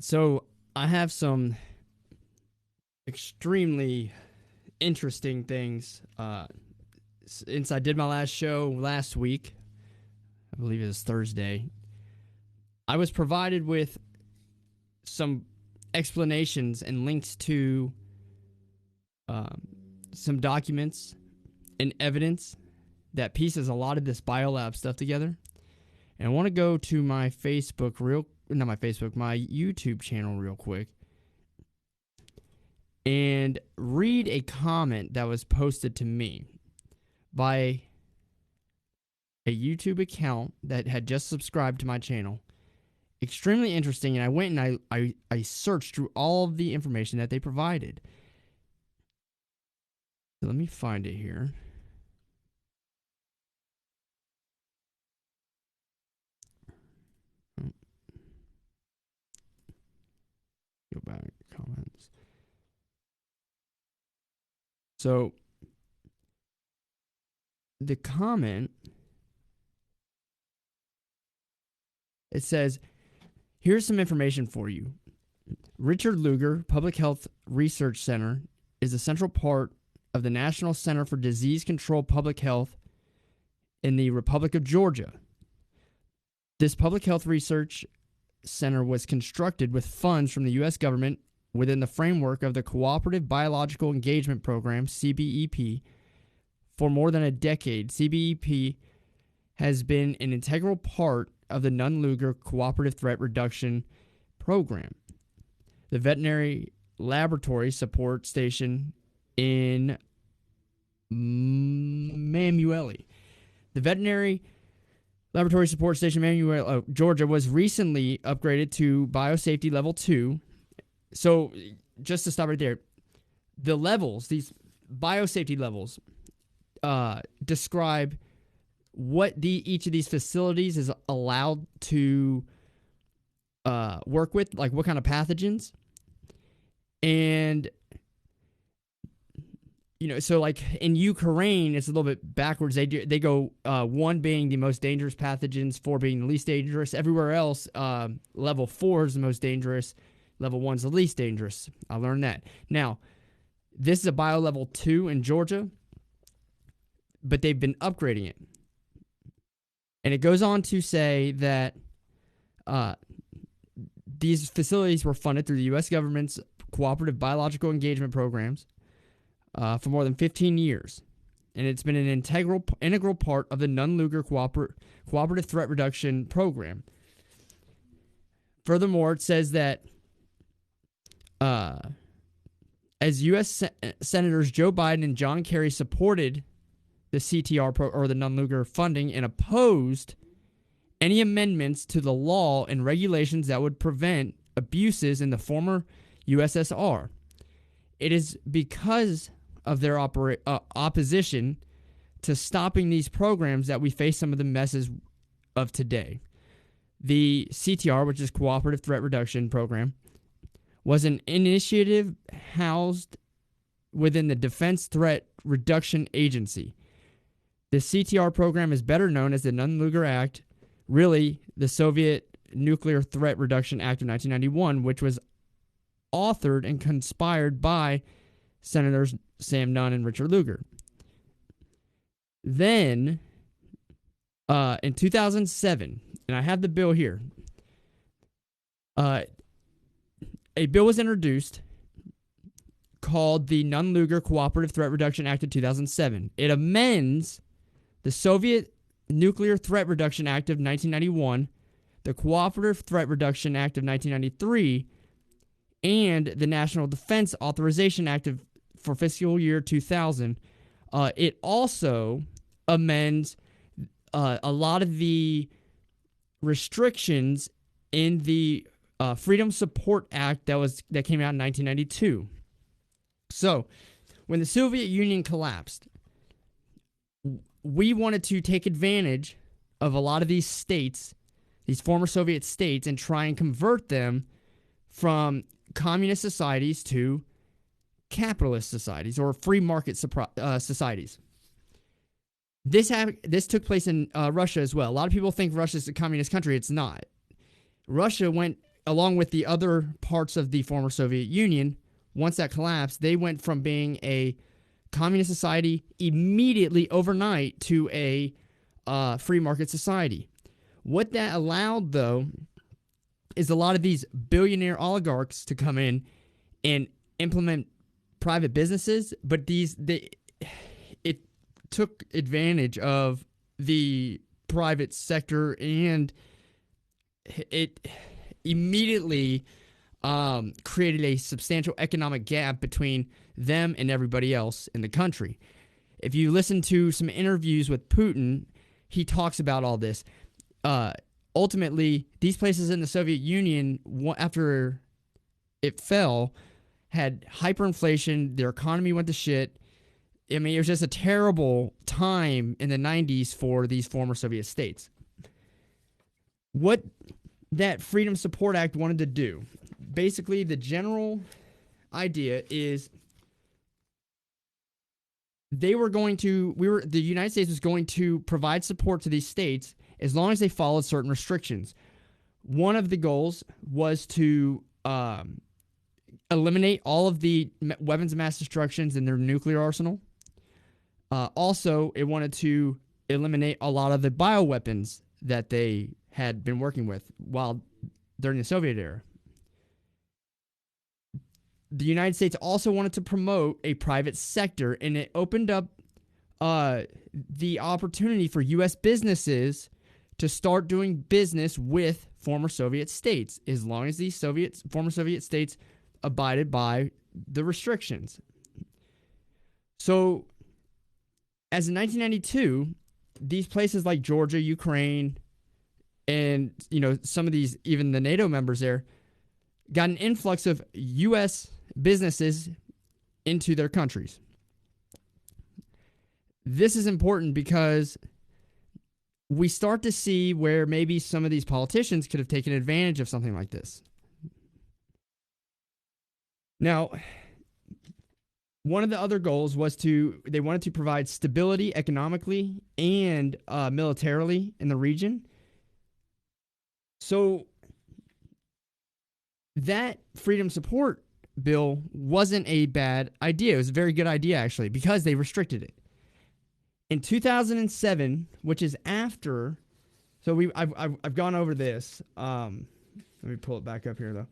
So I have some extremely interesting things. Since I did my last show last week, I believe it was Thursday, I was provided with some explanations and links to some documents and evidence that pieces a lot of this biolab stuff together. And I want to go to my my YouTube channel real quick and read a comment that was posted to me by a YouTube account that had just subscribed to my channel. Extremely interesting, and I went and I searched through all of the information that they provided. So let me find it here. Go back to comments. So the comment, it says, here's some information for you. Richard Luger Public Health Research Center is a central part of the National Center for Disease Control Public Health in the Republic of Georgia. This public health research center was constructed with funds from the U.S. government within the framework of the Cooperative Biological Engagement Program, CBEP. For more than a decade, CBEP has been an integral part of the Nunn-Luger Cooperative Threat Reduction Program. The Veterinary Laboratory Support Station in Manueli. The Veterinary Laboratory Support Station in Georgia was recently upgraded to Biosafety Level 2. So, just to stop right there, the levels, these biosafety levels, describe what each of these facilities is allowed to work with, like what kind of pathogens. And, so like in Ukraine, it's a little bit backwards. They go 1 being the most dangerous pathogens, 4 being the least dangerous. Everywhere else, level 4 is the most dangerous. Level 1 is the least dangerous. I learned that. Now, this is a bio level 2 in Georgia, but they've been upgrading it. And it goes on to say that these facilities were funded through the U.S. government's Cooperative Biological Engagement Programs for more than 15 years. And it's been an integral part of the Nunn-Luger Cooperative Threat Reduction Program. Furthermore, it says that as U.S. Senators Joe Biden and John Kerry supported the CTR or the Nunn-Luger funding and opposed any amendments to the law and regulations that would prevent abuses in the former USSR. It is because of their opposition to stopping these programs that we face some of the messes of today. The CTR, which is Cooperative Threat Reduction Program, was an initiative housed within the Defense Threat Reduction Agency. The CTR program is better known as the Nunn-Luger Act, really the Soviet Nuclear Threat Reduction Act of 1991, which was authored and conspired by Senators Sam Nunn and Richard Luger. Then, in 2007, and I have the bill here, a bill was introduced called the Nunn-Luger Cooperative Threat Reduction Act of 2007. It amends the Soviet Nuclear Threat Reduction Act of 1991, the Cooperative Threat Reduction Act of 1993, and the National Defense Authorization Act for fiscal year 2000. It also amends a lot of the restrictions in the Freedom Support Act that came out in 1992. So, when the Soviet Union collapsed, we wanted to take advantage of a lot of these states, these former Soviet states, and try and convert them from communist societies to capitalist societies or free market societies. This took place in Russia as well. A lot of people think Russia is a communist country. It's not. Russia went along with the other parts of the former Soviet Union, once that collapsed, they went from being a communist society immediately overnight to a free market society. What that allowed, though, is a lot of these billionaire oligarchs to come in and implement private businesses, but it took advantage of the private sector, and it immediately created a substantial economic gap between them and everybody else in the country. If you listen to some interviews with Putin, he talks about all this. Ultimately, these places in the Soviet Union, after it fell, had hyperinflation. Their economy went to shit. I mean, it was just a terrible time in the 90s for these former Soviet states. What that Freedom Support Act wanted to do, basically the general idea is the United States was going to provide support to these states as long as they followed certain restrictions. One of the goals was to eliminate all of the weapons of mass destruction in their nuclear arsenal. Also, it wanted to eliminate a lot of the bioweapons that they had been working with during the Soviet era. The United States also wanted to promote a private sector, and it opened up the opportunity for U.S. businesses to start doing business with former Soviet states, as long as these former Soviet states abided by the restrictions. So, as in 1992, these places like Georgia, Ukraine, and some of these, even the NATO members there, got an influx of U.S. businesses into their countries. This is important because we start to see where maybe some of these politicians could have taken advantage of something like this. Now, one of the other goals was they wanted to provide stability economically and militarily in the region. So that freedom support bill wasn't a bad idea. It was a very good idea, actually, because they restricted it. In 2007, which is after, so I've gone over this. Let me pull it back up here, though.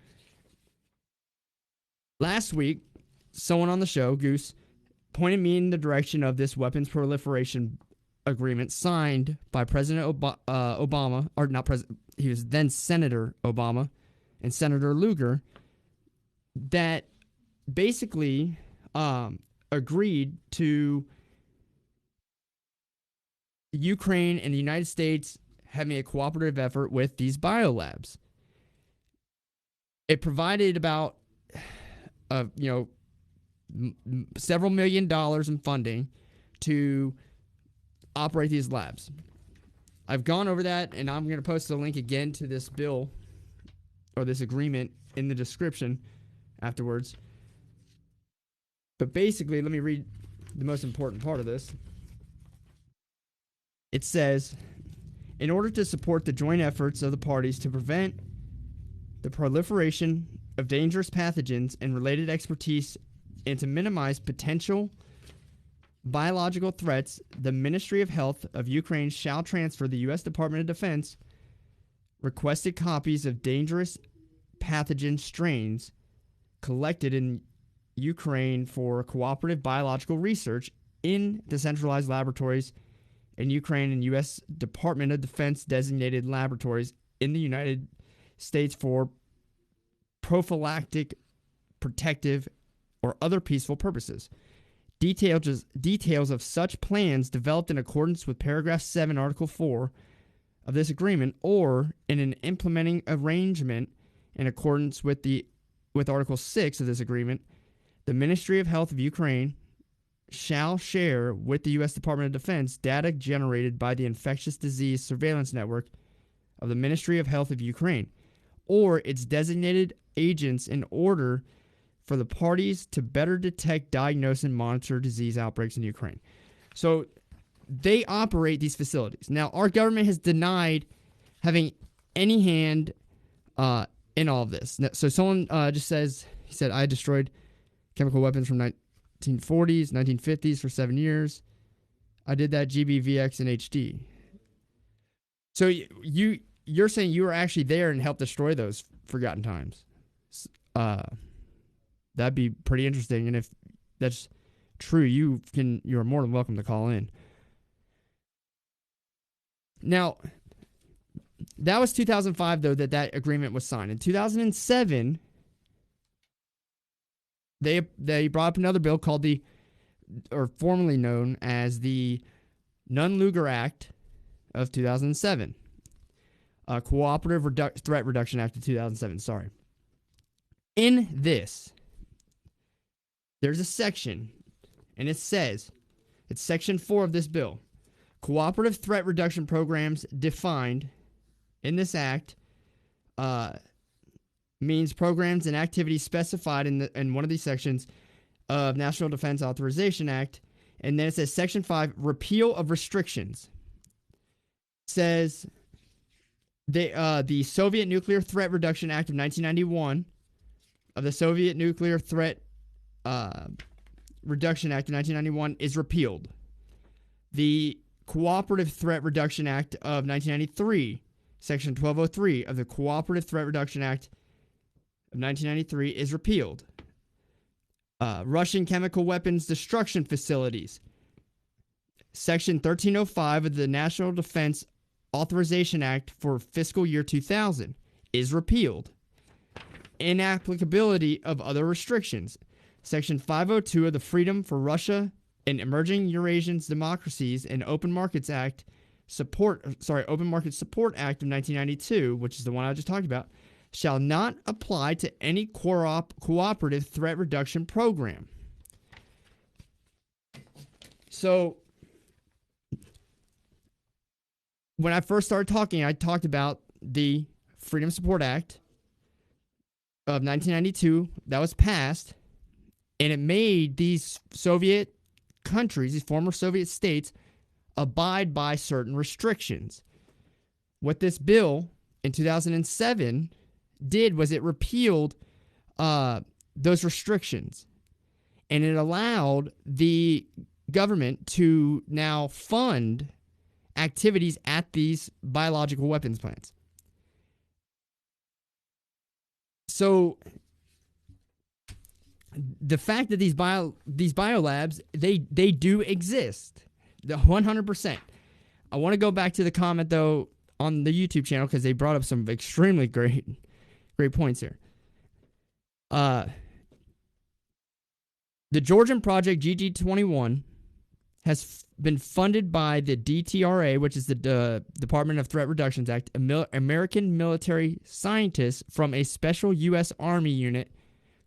Last week, someone on the show, Goose, pointed me in the direction of this weapons proliferation agreement signed by President Obama, or not President, he was then Senator Obama and Senator Lugar, that basically agreed to Ukraine and the United States having a cooperative effort with these biolabs. It provided about several $1 million in funding to operate these labs. I've gone over that, and I'm going to post a link again to this bill or this agreement in the description afterwards. But basically, let me read the most important part of this. It says, in order to support the joint efforts of the parties to prevent the proliferation of dangerous pathogens and related expertise and to minimize potential biological threats, the Ministry of Health of Ukraine shall transfer the U.S. Department of Defense requested copies of dangerous pathogen strains collected in Ukraine for cooperative biological research in decentralized laboratories in Ukraine and U.S. Department of Defense designated laboratories in the United States for prophylactic, protective, or other peaceful purposes. Details of such plans developed in accordance with paragraph 7, article 4 of this agreement, or in an implementing arrangement in accordance with article 6 of this agreement, the Ministry of Health of Ukraine shall share with the U.S. Department of Defense data generated by the Infectious Disease Surveillance Network of the Ministry of Health of Ukraine, or its designated agents, in order for the parties to better detect, diagnose, and monitor disease outbreaks in Ukraine. So they operate these facilities. Now, our government has denied having any hand in in all of this. So someone just says, he said, I destroyed chemical weapons from 1940s, 1950s for 7 years. I did that GBVX and HD. So you're saying you were actually there and helped destroy those forgotten times. That'd be pretty interesting. And if that's true, you're more than welcome to call in. Now, that was 2005, though, that agreement was signed. In 2007, they brought up another bill called formerly known as the Nunn-Luger Act of 2007. Cooperative Threat Reduction Act of 2007, sorry. In this, there's a section, and it says, it's section 4 of this bill. Cooperative threat reduction programs defined in this act means programs and activities specified in one of these sections of National Defense Authorization Act. And then it says section 5, repeal of restrictions. It says the Soviet Nuclear Threat Reduction Act of 1991 of the Soviet Nuclear Threat Reduction Act of 1991 is repealed. The Cooperative Threat Reduction Act of 1993, Section 1203 of the Cooperative Threat Reduction Act of 1993 is repealed. Russian chemical weapons destruction facilities, Section 1305 of the National Defense Authorization Act for fiscal year 2000 is repealed. Inapplicability of other restrictions, Section 502 of the Freedom for Russia and Emerging Eurasian Democracies and Open Markets Open Market Support Act of 1992, which is the one I just talked about, shall not apply to any cooperative threat reduction program. So, when I first started talking, I talked about the Freedom Support Act of 1992 that was passed, and it made these Soviet countries, these former Soviet states, abide by certain restrictions. What this bill in 2007 did was it repealed those restrictions, and it allowed the government to now fund activities at these biological weapons plants. So the fact that these biolabs, they do exist, 100%. I want to go back to the comment, though, on the YouTube channel, because they brought up some extremely great points here. The Georgian Project GG21 has been funded by the DTRA, which is the Department of Threat Reductions Act, American military scientists from a special U.S. Army unit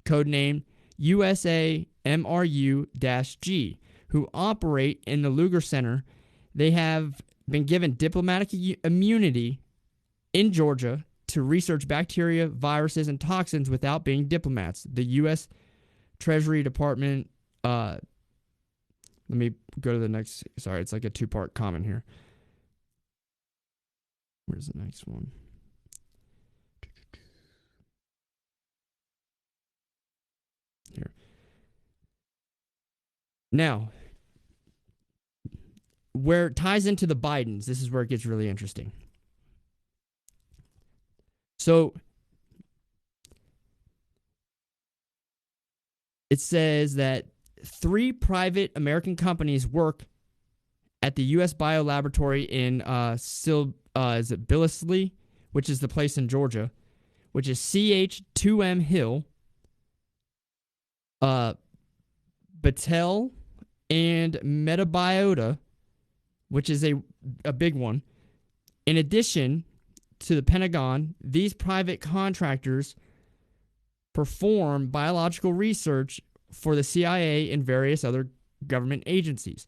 codenamed USA MRU-G, who operate in the Luger Center. They have been given diplomatic immunity in Georgia to research bacteria, viruses, and toxins without being diplomats. The U.S. Treasury Department, let me go to the next, sorry, it's like a two-part comment here. Where's the next one? Here. Now, where it ties into the Bidens, this is where it gets really interesting. So, it says that 3 private American companies work at the U.S. Biolaboratory in is it Billesley, which is the place in Georgia, which is CH2M Hill, Battelle, and Metabiota, which is a big one. In addition to the Pentagon, these private contractors perform biological research for the CIA and various other government agencies.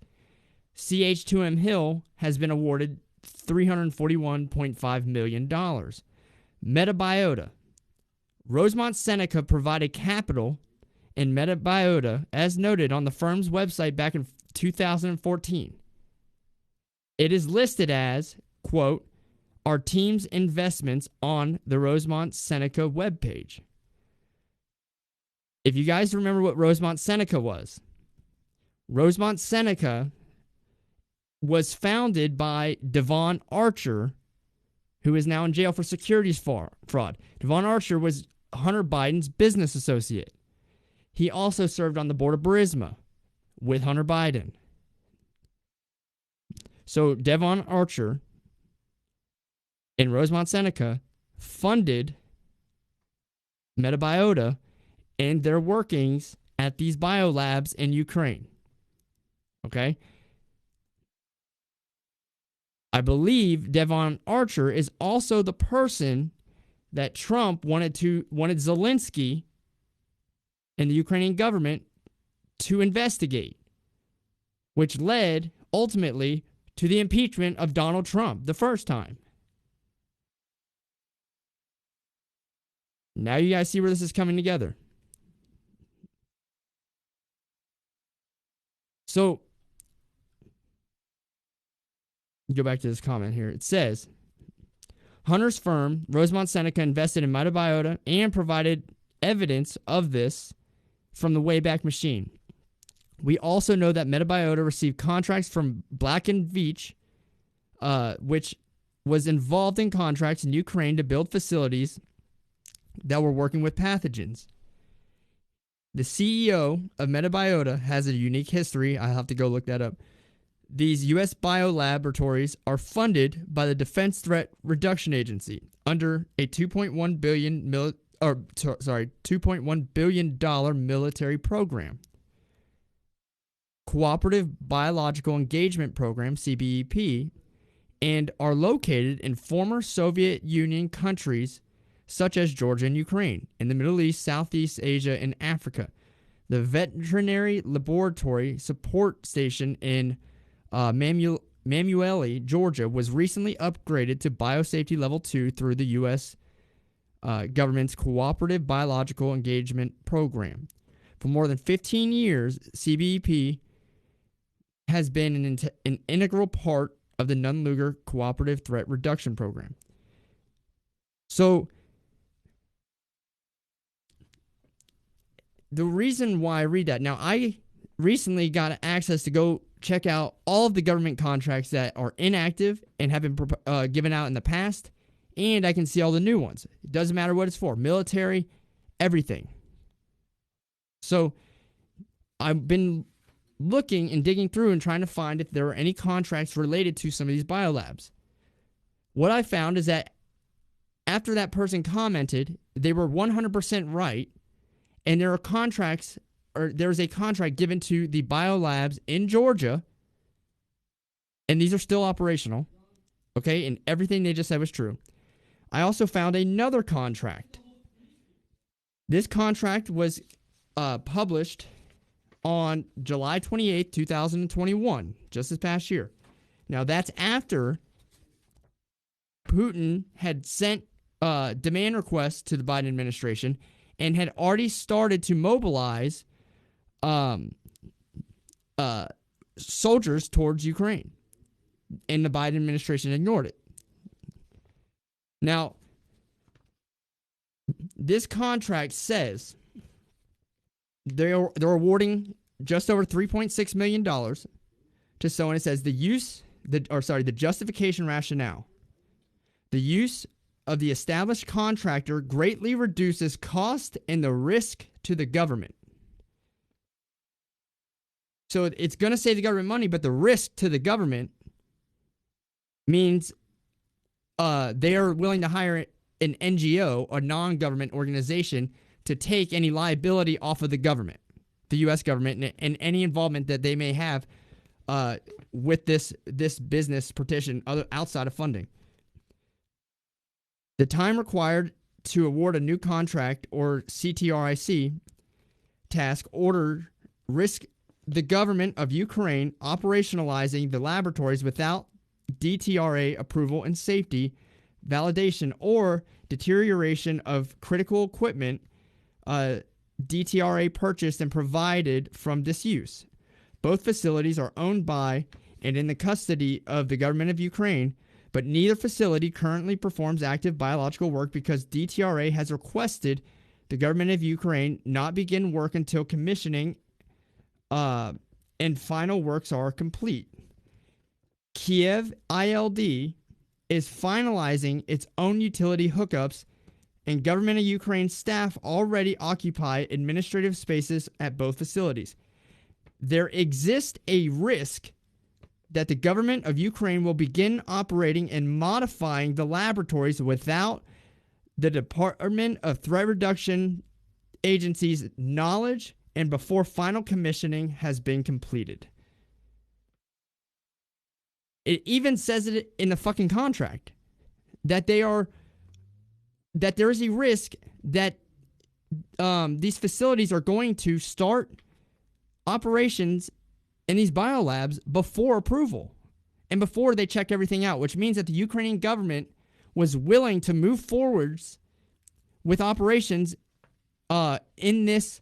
CH2M Hill has been awarded $341.5 million. Metabiota. Rosemont Seneca provided capital in Metabiota, as noted on the firm's website back in 2014. It is listed as, quote, our team's investments on the Rosemont Seneca webpage. If you guys remember what Rosemont Seneca was, Rosemont Seneca was founded by Devon Archer, who is now in jail for securities fraud. Devon Archer was Hunter Biden's business associate. He also served on the board of Burisma with Hunter Biden. So Devon Archer and Rosemont Seneca funded Metabiota and their workings at these biolabs in Ukraine. Okay? I believe Devon Archer is also the person that Trump wanted Zelensky and the Ukrainian government to investigate, which led ultimately to the impeachment of Donald Trump the first time. Now you guys see where this is coming together. So, go back to this comment here. It says, Hunter's firm, Rosemont Seneca, invested in Metabiota and provided evidence of this from the Wayback Machine. We also know that Metabiota received contracts from Black & Veatch, which was involved in contracts in Ukraine to build facilities that were working with pathogens. The CEO of Metabiota has a unique history. I have to go look that up. These U.S. biolaboratories are funded by the Defense Threat Reduction Agency under a $2.1 billion military program. Cooperative Biological Engagement Program, CBEP, and are located in former Soviet Union countries such as Georgia and Ukraine, in the Middle East, Southeast Asia, and Africa. The Veterinary Laboratory Support Station in Manueli, Georgia, was recently upgraded to Biosafety Level 2 through the U.S. government's Cooperative Biological Engagement Program. For more than 15 years, CBEP has been an integral part of the Nunn-Luger Cooperative Threat Reduction Program. So, the reason why I read that, now I recently got access to go check out all of the government contracts that are inactive and have been given out in the past, and I can see all the new ones. It doesn't matter what it's for, military, everything. So I've been looking and digging through and trying to find if there are any contracts related to some of these biolabs. What I found is that after that person commented, they were 100% right, and there are contracts, or there's a contract given to the biolabs in Georgia, and these are still operational, okay, and everything they just said was true. I also found another contract. This contract was published on July 28th, 2021, just this past year. Now, that's after Putin had sent demand requests to the Biden administration and had already started to mobilize soldiers towards Ukraine. And the Biden administration ignored it. Now, this contract says they're awarding just over $3.6 million to someone. It says the justification rationale. The use of the established contractor greatly reduces cost and the risk to the government. So it's going to save the government money, but the risk to the government means they are willing to hire an NGO, a non-government organization, to take any liability off of the government, the U.S. government, and any involvement that they may have with this business partition outside of funding. The time required to award a new contract or CTRIC task order risk the government of Ukraine operationalizing the laboratories without DTRA approval and safety validation or deterioration of critical equipment DTRA purchased and provided from disuse. Both facilities are owned by and in the custody of the government of Ukraine, but neither facility currently performs active biological work because DTRA has requested the government of Ukraine not begin work until commissioning and final works are complete. Kiev ILD is finalizing its own utility hookups, and government of Ukraine staff already occupy administrative spaces at both facilities. There exists a risk that the government of Ukraine will begin operating and modifying the laboratories without the Department of Threat Reduction Agency's knowledge and before final commissioning has been completed. It even says it in the fucking contract that there is a risk that these facilities are going to start operations in these biolabs before approval and before they check everything out, which means that the Ukrainian government was willing to move forwards with operations in this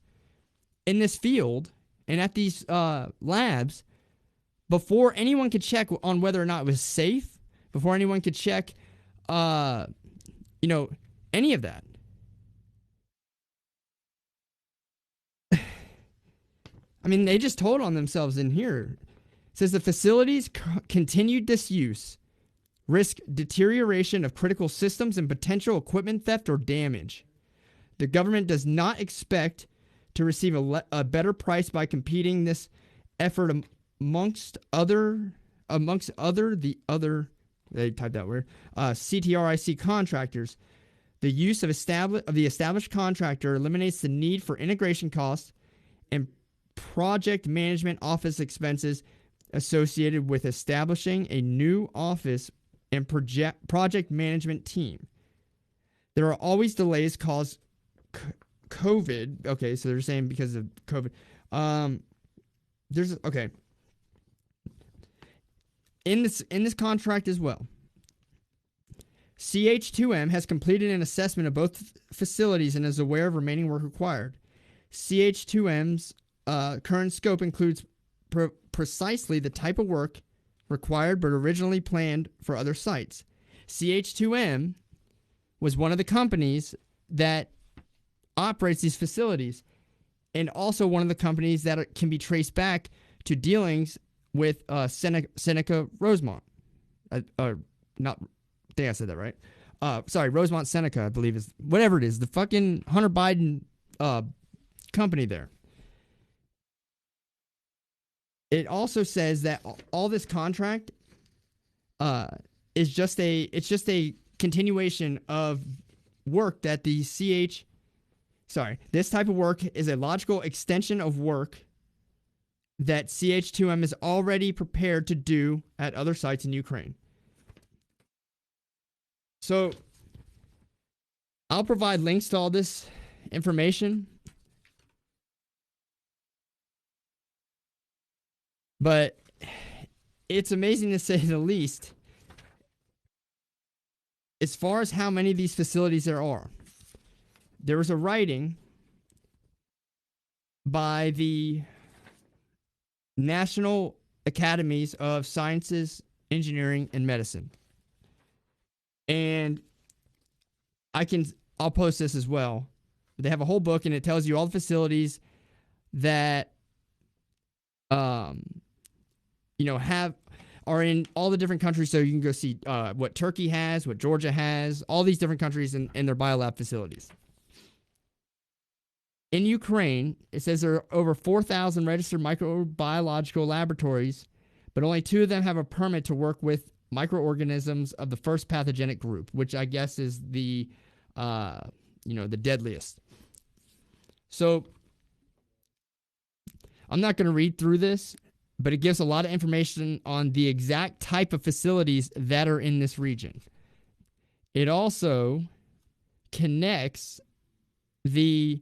field and at these labs before anyone could check on whether or not it was safe, before anyone could check, any of that. I mean, they just told on themselves in here. It says the facility's continued disuse risk deterioration of critical systems and potential equipment theft or damage. The government does not expect to receive a better price by competing this effort amongst other they typed that word CTRIC contractors. The use of the established contractor eliminates the need for integration costs and project management office expenses associated with establishing a new office and project management team. There are always delays caused COVID. Okay, so they're saying because of COVID. In this contract as well, CH2M has completed an assessment of both facilities and is aware of remaining work required. CH2M's current scope includes precisely the type of work required but originally planned for other sites. CH2M was one of the companies that operates these facilities and also one of the companies that can be traced back to dealings with Seneca Rosemont. I think I said that right. Rosemont Seneca, I believe is whatever it is. The fucking Hunter Biden company there. It also says that all this contract is just a continuation of work that this type of work is a logical extension of work that CH2M is already prepared to do at other sites in Ukraine. So I'll provide links to all this information. But it's amazing to say the least as far as how many of these facilities there are. There was a writing by the National Academies of Sciences, Engineering, and Medicine. And I'll post this as well. They have a whole book and it tells you all the facilities that are in all the different countries, so you can go see what Turkey has, what Georgia has, all these different countries and their biolab facilities. In Ukraine, it says there are over 4,000 registered microbiological laboratories, but only 2 of them have a permit to work with microorganisms of the first pathogenic group, which I guess is the deadliest. So I'm not going to read through this, but it gives a lot of information on the exact type of facilities that are in this region. It also connects the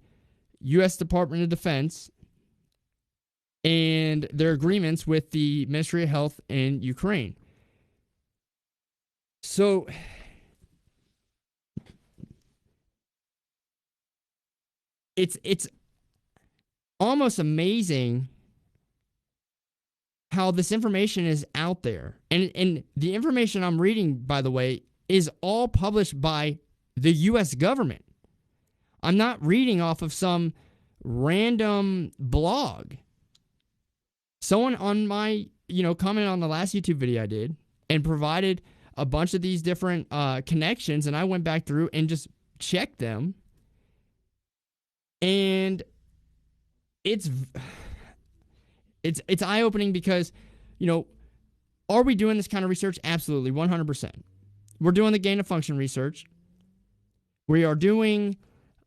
U.S. Department of Defense and their agreements with the Ministry of Health in Ukraine. So it's almost amazing how this information is out there. And the information I'm reading, by the way, is all published by the U.S. government. I'm not reading off of some random blog. Someone on my, commented on the last YouTube video I did and provided a bunch of these different connections, and I went back through and just checked them. And it's eye-opening because, are we doing this kind of research? Absolutely, 100%. We're doing the gain-of-function research. We are doing,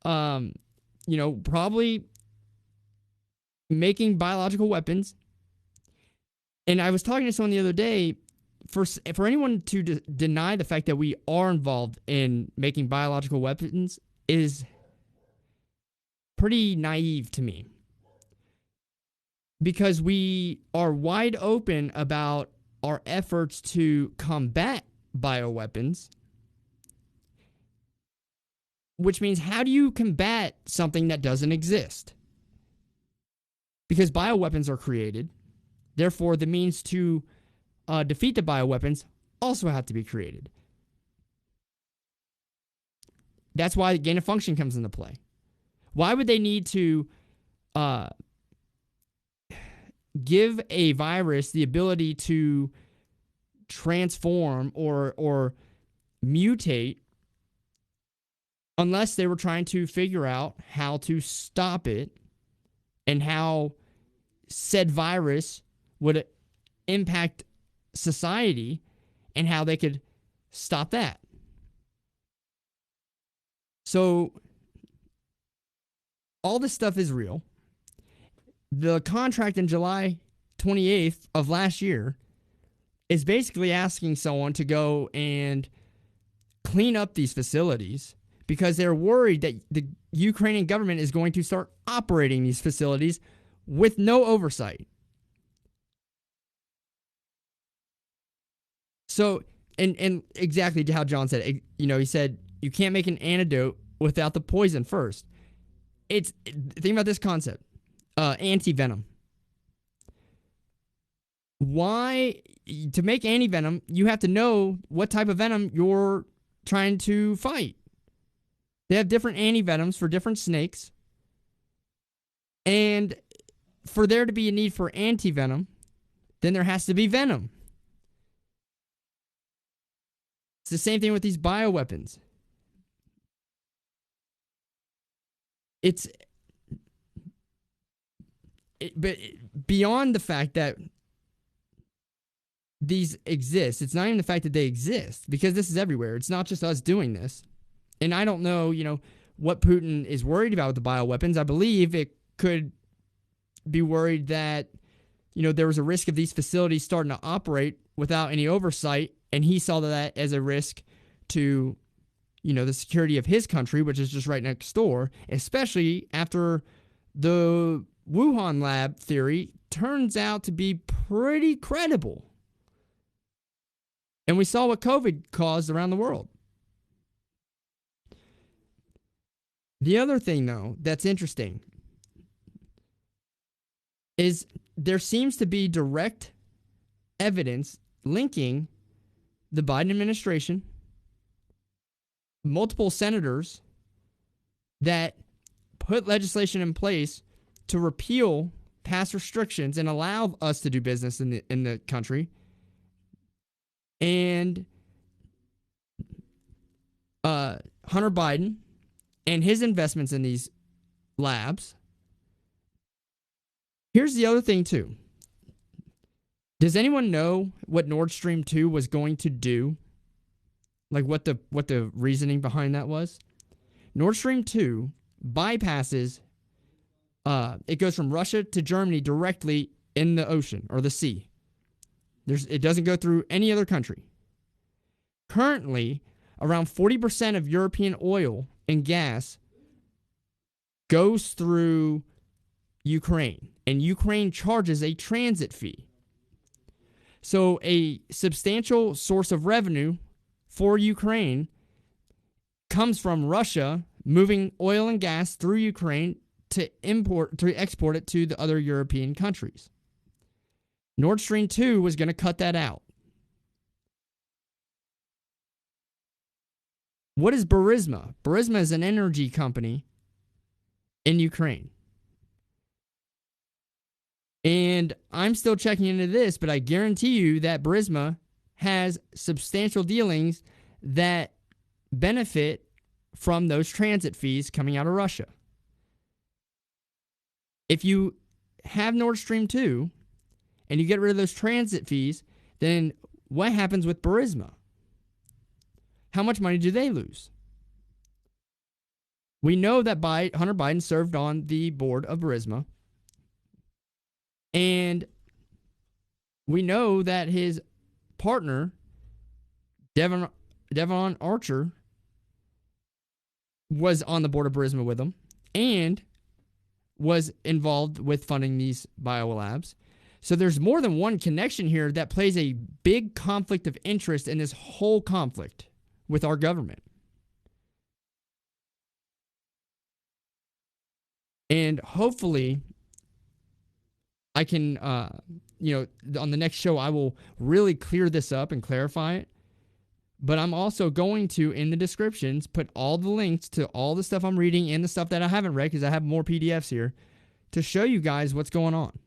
probably making biological weapons. And I was talking to someone the other day, for anyone to deny the fact that we are involved in making biological weapons is pretty naive to me. Because we are wide open about our efforts to combat bioweapons, which means how do you combat something that doesn't exist? Because bioweapons are created, therefore the means to defeat the bioweapons also have to be created. That's why gain of function comes into play. Why would they need to give a virus the ability to transform or mutate unless they were trying to figure out how to stop it and how said virus would impact society and how they could stop that? So all this stuff is real. The contract in July 28th of last year is basically asking someone to go and clean up these facilities because they're worried that the Ukrainian government is going to start operating these facilities with no oversight. So, and exactly how John said, he said, you can't make an antidote without the poison first. Think about this concept. Anti-venom. Why, to make anti-venom, you have to know what type of venom you're trying to fight. They have different anti-venoms for different snakes. And for there to be a need for anti-venom, then there has to be venom. It's the same thing with these bioweapons. But beyond the fact that these exist, it's not even the fact that they exist, because this is everywhere. It's not just us doing this. And I don't know, what Putin is worried about with the bioweapons. I believe it could be worried that, there was a risk of these facilities starting to operate without any oversight, and he saw that as a risk to, the security of his country, which is just right next door, especially after the Wuhan lab theory turns out to be pretty credible. And we saw what COVID caused around the world. The other thing, though, that's interesting is there seems to be direct evidence linking the Biden administration, multiple senators that put legislation in place to repeal past restrictions and allow us to do business in the country, and Hunter Biden and his investments in these labs. Here's the other thing, too. Does anyone know what Nord Stream 2 was going to do? Like what the reasoning behind that was? Nord Stream 2 bypasses, it goes from Russia to Germany directly in the ocean or the sea. It doesn't go through any other country. Currently, around 40% of European oil and gas goes through Ukraine, and Ukraine charges a transit fee. So a substantial source of revenue for Ukraine comes from Russia moving oil and gas through Ukraine to export it to the other European countries. Nord Stream 2 was going to cut that out. What is Burisma? Burisma is an energy company in Ukraine. And I'm still checking into this, but I guarantee you that Burisma has substantial dealings that benefit from those transit fees coming out of Russia. If you have Nord Stream 2 and you get rid of those transit fees, then what happens with Burisma? How much money do they lose? We know that Hunter Biden served on the board of Burisma. And we know that his partner, Devon Archer, was on the board of Burisma with him and was involved with funding these biolabs. So there's more than one connection here that plays a big conflict of interest in this whole conflict with our government. And hopefully I can, on the next show, I will really clear this up and clarify it. But I'm also going to, in the descriptions, put all the links to all the stuff I'm reading and the stuff that I haven't read, because I have more PDFs here, to show you guys what's going on.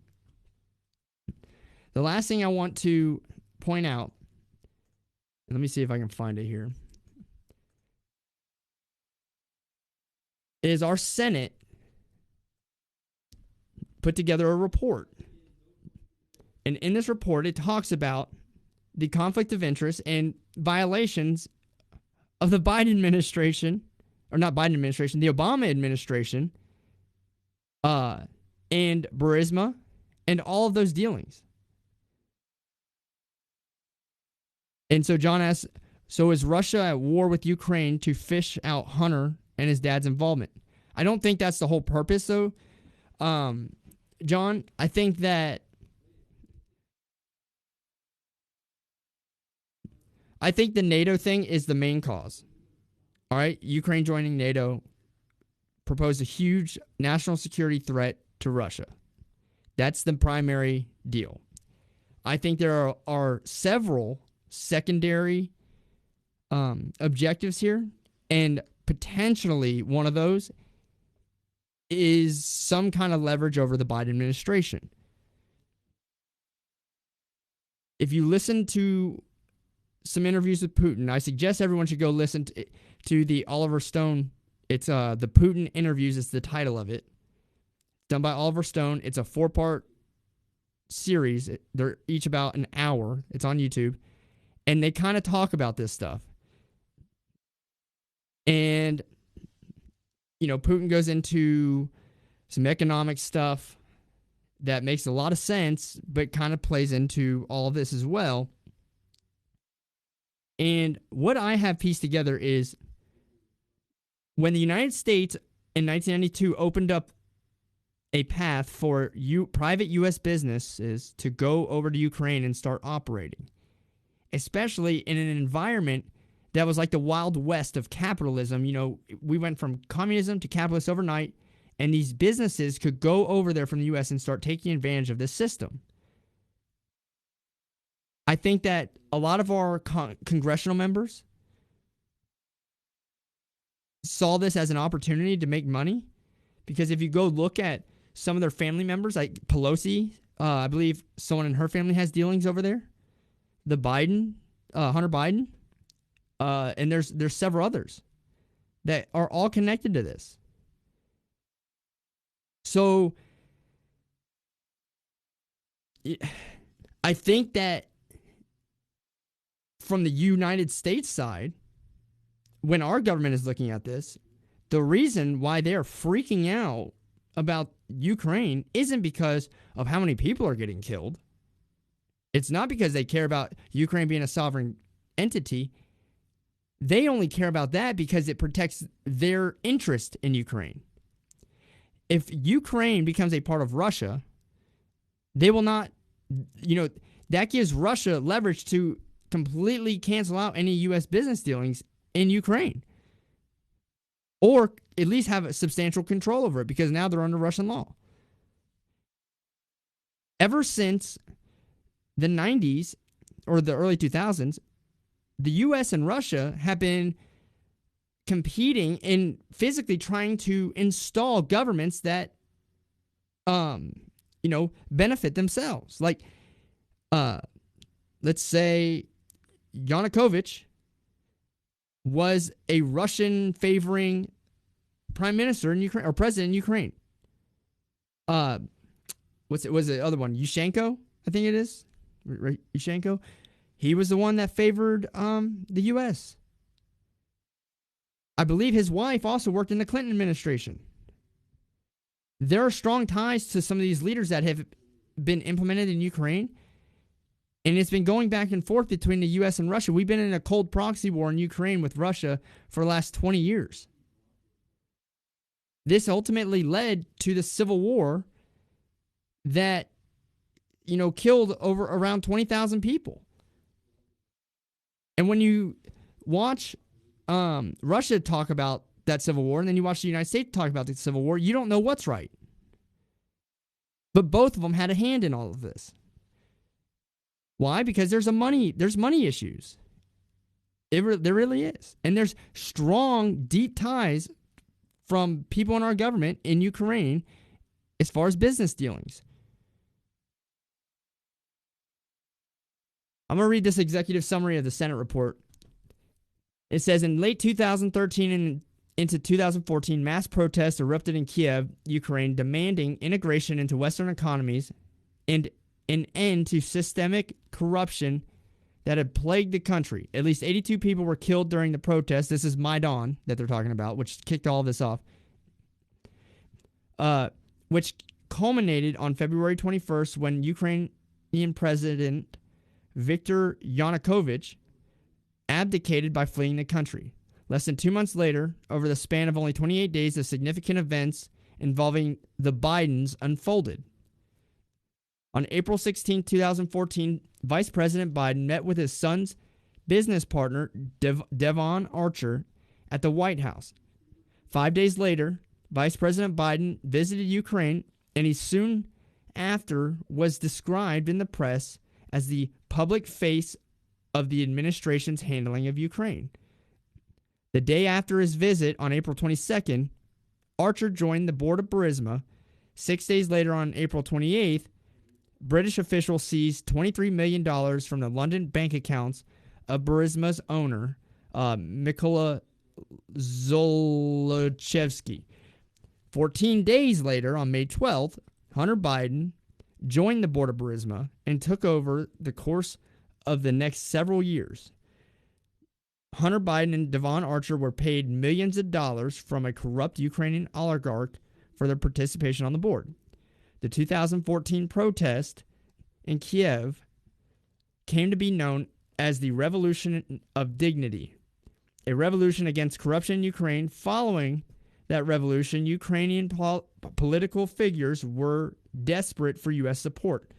The last thing I want to point out, let me see if I can find it here, is our Senate put together a report. And in this report, it talks about the conflict of interest and violations of the Biden administration, or not Biden administration, the Obama administration, and Burisma, and all of those dealings. And so John asks, so is Russia at war with Ukraine to fish out Hunter and his dad's involvement? I don't think that's the whole purpose, though. John, I think that the NATO thing is the main cause. All right? Ukraine joining NATO proposed a huge national security threat to Russia. That's the primary deal. I think there are several secondary objectives here, and potentially one of those is some kind of leverage over the Biden administration. If you listen to some interviews with Putin, I suggest everyone should go listen to the Oliver Stone. It's the Putin Interviews is the title of it. Done by Oliver Stone. It's a 4-part series. They're each about an hour. It's on YouTube. And they kind of talk about this stuff. And, Putin goes into some economic stuff that makes a lot of sense, but kind of plays into all of this as well. And what I have pieced together is when the United States in 1992 opened up a path for private U.S. businesses to go over to Ukraine and start operating, especially in an environment that was like the Wild West of capitalism. We went from communism to capitalist overnight, and these businesses could go over there from the U.S. and start taking advantage of this system. I think that a lot of our congressional members saw this as an opportunity to make money, because if you go look at some of their family members, like Pelosi, I believe someone in her family has dealings over there. The Hunter Biden, and there's several others that are all connected to this. So I think that from the United States side, when our government is looking at this, the reason why they're freaking out about Ukraine isn't because of how many people are getting killed. It's not because they care about Ukraine being a sovereign entity. They only care about that because it protects their interest in Ukraine. If Ukraine becomes a part of Russia, they will not, that gives Russia leverage to completely cancel out any U.S. business dealings in Ukraine, or at least have a substantial control over it, because now they're under Russian law. Ever since the 90s or the early 2000s, the U.S. and Russia have been competing in physically trying to install governments that, benefit themselves. Like, let's say Yanukovych was a Russian favoring prime minister in Ukraine or president in Ukraine. Was the other one? Yushchenko, I think it is. Right? Yushchenko. He was the one that favored the U.S. I believe his wife also worked in the Clinton administration. There are strong ties to some of these leaders that have been implemented in Ukraine, and it's been going back and forth between the U.S. and Russia. We've been in a cold proxy war in Ukraine with Russia for the last 20 years. This ultimately led to the civil war that, killed around 20,000 people. And when you watch Russia talk about that civil war, and then you watch the United States talk about the civil war, you don't know what's right. But both of them had a hand in all of this. Why? Because there's money issues. There really is. And there's strong, deep ties from people in our government in Ukraine as far as business dealings. I'm going to read this executive summary of the Senate report. It says, in late 2013 and into 2014, mass protests erupted in Kiev, Ukraine, demanding integration into Western economies and an end to systemic corruption that had plagued the country. At least 82 people were killed during the protests. This is Maidan that they're talking about, which kicked all of this off, which culminated on February 21st when Ukrainian President Viktor Yanukovych abdicated by fleeing the country. Less than 2 months later, over the span of only 28 days, the significant events involving the Bidens unfolded. On April 16, 2014, Vice President Biden met with his son's business partner, Devon Archer, at the White House. 5 days later, Vice President Biden visited Ukraine, and he soon after was described in the press as the public face of the administration's handling of Ukraine. The day after his visit, on April 22nd, Archer joined the board of Burisma. 6 days later, on April 28th, British officials seized $23 million from the London bank accounts of Burisma's owner, Mykola Zlochevsky. 14 days later, on May 12th, Hunter Biden joined the board of Burisma and took over the course of the next several years. Hunter Biden and Devon Archer were paid millions of dollars from a corrupt Ukrainian oligarch for their participation on the board. The 2014 protest in Kiev came to be known as the Revolution of Dignity, a revolution against corruption in Ukraine. Following that revolution, Ukrainian political figures were desperate for U.S. support.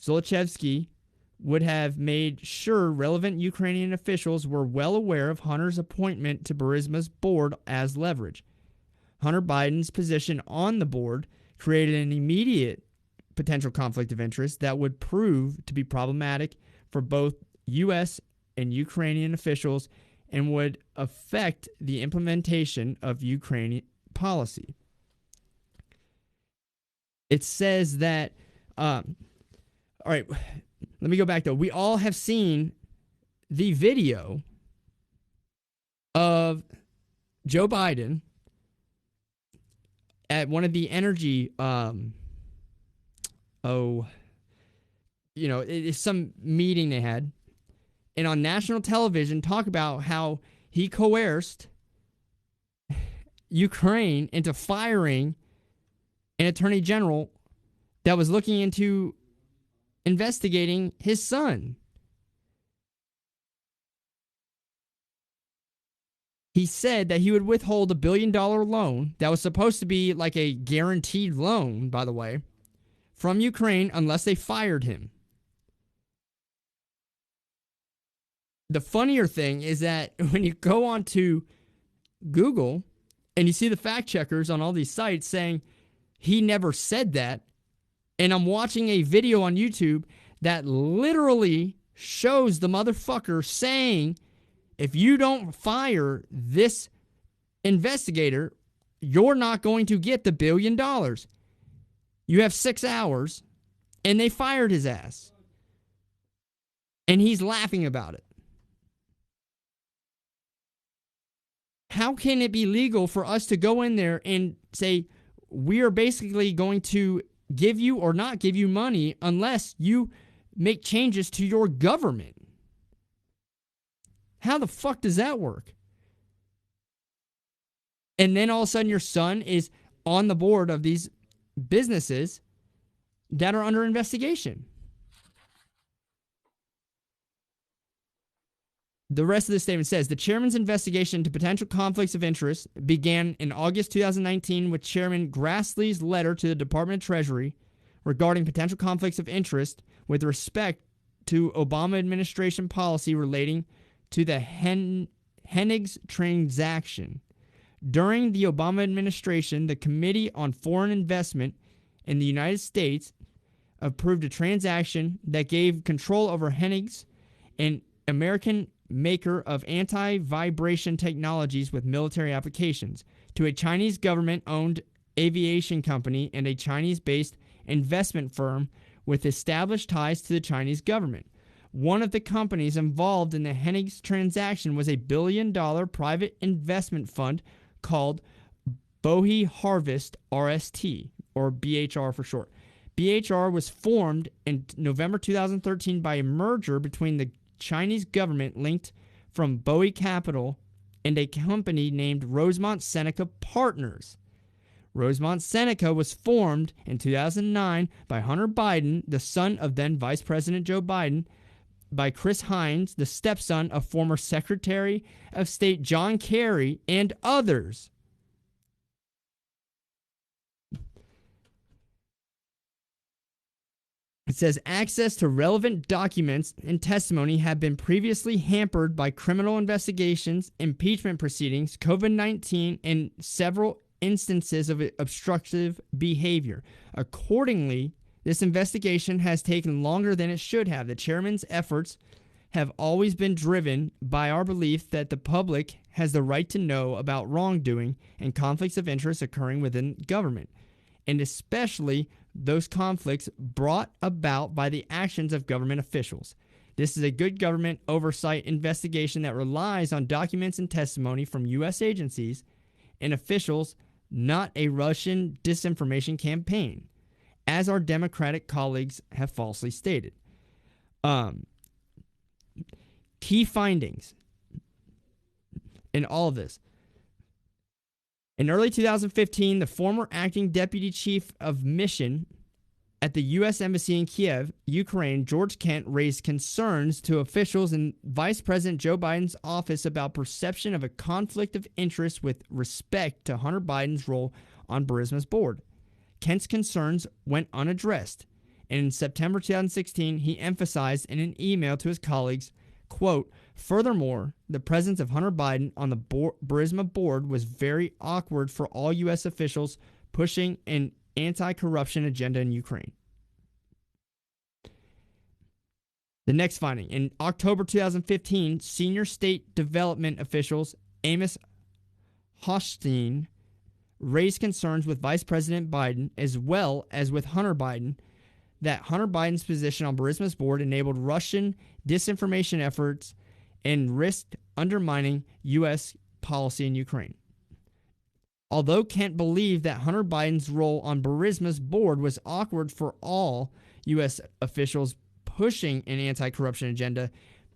Zlochevsky would have made sure relevant Ukrainian officials were well aware of Hunter's appointment to Burisma's board as leverage. Hunter Biden's position on the board created an immediate potential conflict of interest that would prove to be problematic for both U.S. and Ukrainian officials and would affect the implementation of Ukrainian policy. It says that, all right, let me go back though. We all have seen the video of Joe Biden at one of the energy, it's some meeting they had, and on national television talk about how he coerced Ukraine into firing an attorney general that was looking into investigating his son. He said that he would withhold $1 billion loan that was supposed to be like a guaranteed loan, by the way, from Ukraine unless they fired him. The funnier thing is that when you go onto Google and you see the fact checkers on all these sites saying he never said that, and I'm watching a video on YouTube that literally shows the motherfucker saying, if you don't fire this investigator, you're not going to get the $1 billion. You have 6 hours, and they fired his ass. And he's laughing about it. How can it be legal for us to go in there and say, we are basically going to give you or not give you money unless you make changes to your government? How the fuck does that work? And then all of a sudden your son is on the board of these businesses that are under investigation. The rest of the statement says, the chairman's investigation into potential conflicts of interest began in August 2019 with Chairman Grassley's letter to the Department of Treasury regarding potential conflicts of interest with respect to Obama administration policy relating to the Hennigs transaction. During the Obama administration, the Committee on Foreign Investment in the United States approved a transaction that gave control over Hennigs, an American maker of anti-vibration technologies with military applications, to a Chinese government-owned aviation company and a Chinese-based investment firm with established ties to the Chinese government. One of the companies involved in the Hennigs transaction was a $1 billion private investment fund called Bohee Harvest RST, or BHR for short. BHR was formed in November 2013 by a merger between the Chinese government linked from Bowie Capital and a company named Rosemont Seneca Partners. Rosemont Seneca was formed in 2009 by Hunter Biden, the son of then Vice President Joe Biden, by Chris Hines, the stepson of former Secretary of State John Kerry, and others. It says access to relevant documents and testimony have been previously hampered by criminal investigations, impeachment proceedings, COVID-19, and several instances of obstructive behavior. Accordingly, this investigation has taken longer than it should have. The chairman's efforts have always been driven by our belief that the public has the right to know about wrongdoing and conflicts of interest occurring within government, and especially those conflicts brought about by the actions of government officials. This is a good government oversight investigation that relies on documents and testimony from U.S. agencies and officials, not a Russian disinformation campaign, as our Democratic colleagues have falsely stated. Key findings in all of this. In early 2015, the former acting deputy chief of mission at the U.S. Embassy in Kiev, Ukraine, George Kent, raised concerns to officials in Vice President Joe Biden's office about perception of a conflict of interest with respect to Hunter Biden's role on Burisma's board. Kent's concerns went unaddressed, and in September 2016, he emphasized in an email to his colleagues, quote, furthermore, the presence of Hunter Biden on the Burisma board was very awkward for all U.S. officials pushing an anti-corruption agenda in Ukraine. The next finding. In October 2015, senior state development officials Amos Hochstein raised concerns with Vice President Biden as well as with Hunter Biden that Hunter Biden's position on Burisma's board enabled Russian disinformation efforts and risked undermining U.S. policy in Ukraine. Although Kent believed that Hunter Biden's role on Burisma's board was awkward for all U.S. officials pushing an anti-corruption agenda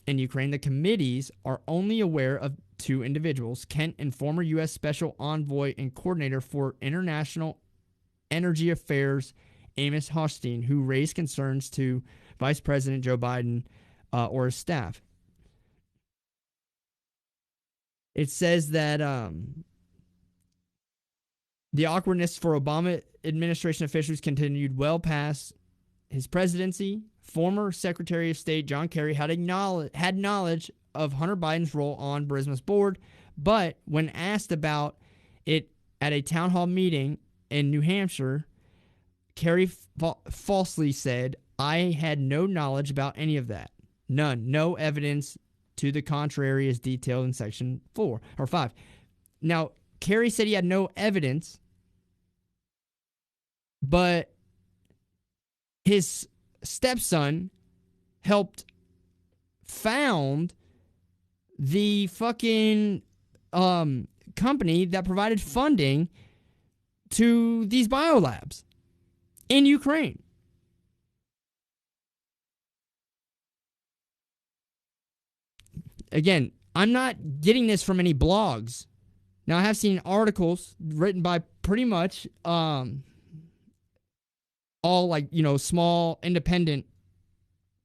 in Ukraine, the committees are only aware of two individuals, Kent and former U.S. Special Envoy and Coordinator for International Energy Affairs, Amos Hochstein, who raised concerns to Vice President Joe Biden or his staff. It says that the awkwardness for Obama administration officials continued well past his presidency. Former Secretary of State John Kerry had knowledge of Hunter Biden's role on Burisma's board, but when asked about it at a town hall meeting in New Hampshire, Kerry falsely said, I had no knowledge about any of that. None. No evidence to the contrary is detailed in section 4 or 5. Now, Kerry said he had no evidence, but his stepson helped found the fucking company that provided funding to these biolabs in Ukraine. Again, I'm not getting this from any blogs. Now, I have seen articles written by pretty much all small independent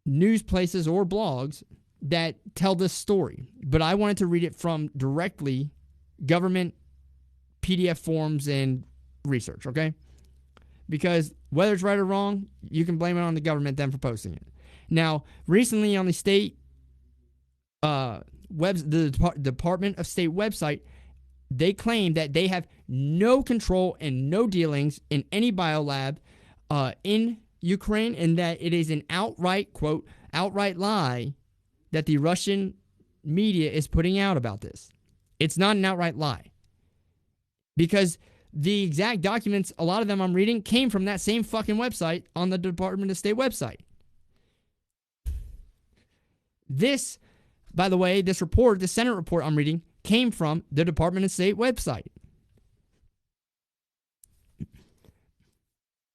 news places or blogs that tell this story. But I wanted to read it from directly government PDF forms and research, okay? Because whether it's right or wrong, you can blame it on the government then for posting it. Now, recently on the state the Department of State website, they claim that they have no control and no dealings in any biolab in Ukraine, and that it is an outright, quote, outright lie that the Russian media is putting out about this. It's not an outright lie. Because the exact documents, a lot of them I'm reading, came from that same fucking website on the Department of State website. This, by the way, this Senate report I'm reading, came from the Department of State website.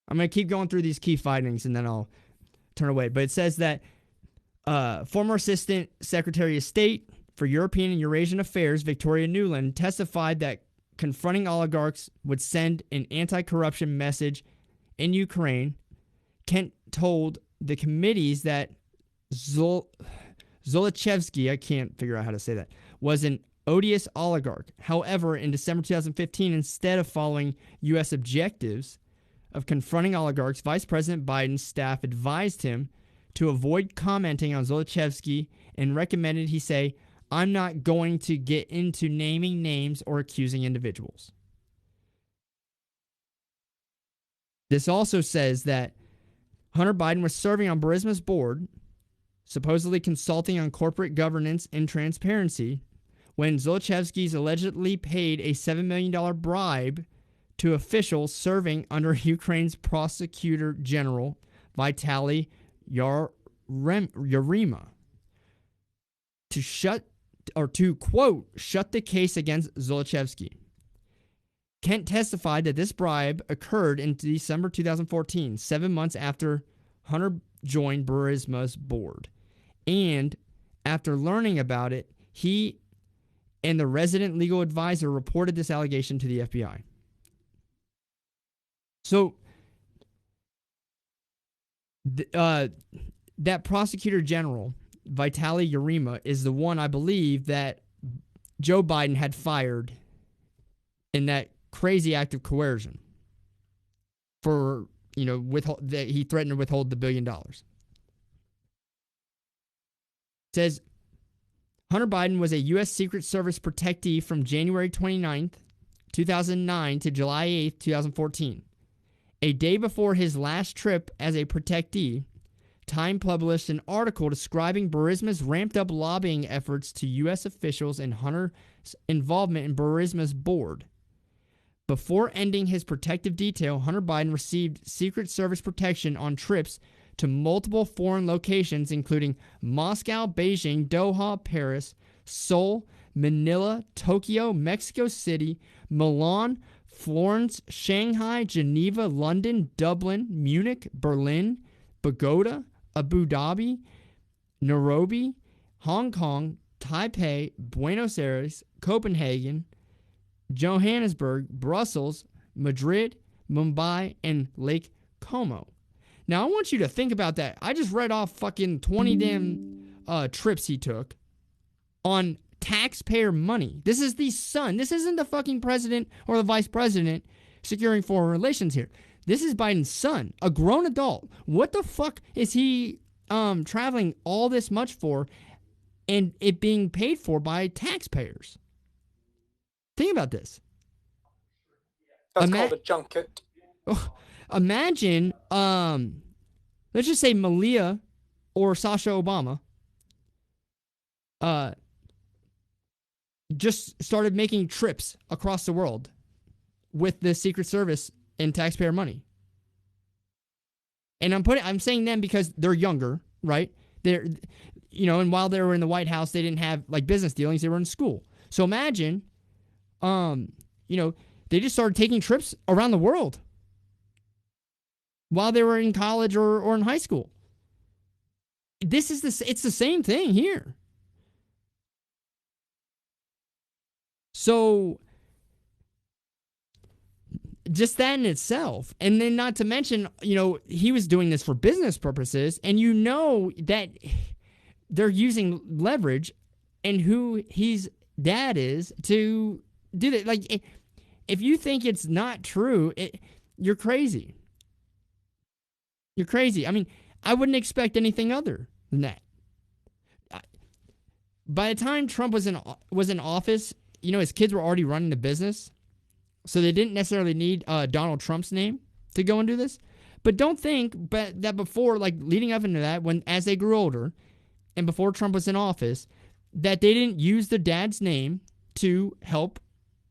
I'm going to keep going through these key findings and then I'll turn away. But it says that former Assistant Secretary of State for European and Eurasian Affairs, Victoria Nuland, testified that confronting oligarchs would send an anti-corruption message in Ukraine. Kent told the committees that Zlochevsky, I can't figure out how to say that, was an odious oligarch. However, in December 2015, instead of following U.S. objectives of confronting oligarchs, Vice President Biden's staff advised him to avoid commenting on Zlochevsky and recommended he say, "I'm not going to get into naming names or accusing individuals." This also says that Hunter Biden was serving on Burisma's board, supposedly consulting on corporate governance and transparency, when Zlochevsky's allegedly paid a $7 million bribe to officials serving under Ukraine's prosecutor general, Vitaly Yarema, to quote, shut the case against Zlochevsky. Kent testified that this bribe occurred in December 2014, 7 months after Hunter joined Burisma's board. And after learning about it, he and the resident legal advisor reported this allegation to the FBI. So, that prosecutor general, Vitaly Yarema, is the one I believe that Joe Biden had fired in that crazy act of coercion for, that he threatened to withhold the $1 billion. It says Hunter Biden was a U.S. Secret Service protectee from January 29th, 2009 to July 8th, 2014. A day before his last trip as a protectee, Time published an article describing Burisma's ramped-up lobbying efforts to U.S. officials and Hunter's involvement in Burisma's board. Before ending his protective detail, Hunter Biden received Secret Service protection on trips to multiple foreign locations, including Moscow, Beijing, Doha, Paris, Seoul, Manila, Tokyo, Mexico City, Milan, Florence, Shanghai, Geneva, London, Dublin, Munich, Berlin, Bogota, Abu Dhabi, Nairobi, Hong Kong, Taipei, Buenos Aires, Copenhagen, Johannesburg, Brussels, Madrid, Mumbai, and Lake Como. Now, I want you to think about that. I just read off fucking 20 damn trips he took on taxpayer money. This is the son. This isn't the fucking president or the vice president securing foreign relations here. This is Biden's son, a grown adult. What the fuck is he traveling all this much for and it being paid for by taxpayers? Think about this. That's called a junket. Imagine, look let's just say Malia or Sasha Obama just started making trips across the world with the Secret Service and taxpayer money. And I'm saying them because they're younger, right? They're, and while they were in the White House, they didn't have like business dealings. They were in school. So imagine, they just started taking trips around the world while they were in college or in high school. It's the same thing here. So just that in itself, and then not to mention, he was doing this for business purposes, and that they're using leverage and who his dad is to do that. Like, if you think it's not true, you're crazy. You're crazy. I mean, I wouldn't expect anything other than that. By the time Trump was in office, his kids were already running the business. So they didn't necessarily need Donald Trump's name to go and do this. But don't think that before, like leading up into that, as they grew older and before Trump was in office, that they didn't use the dad's name to help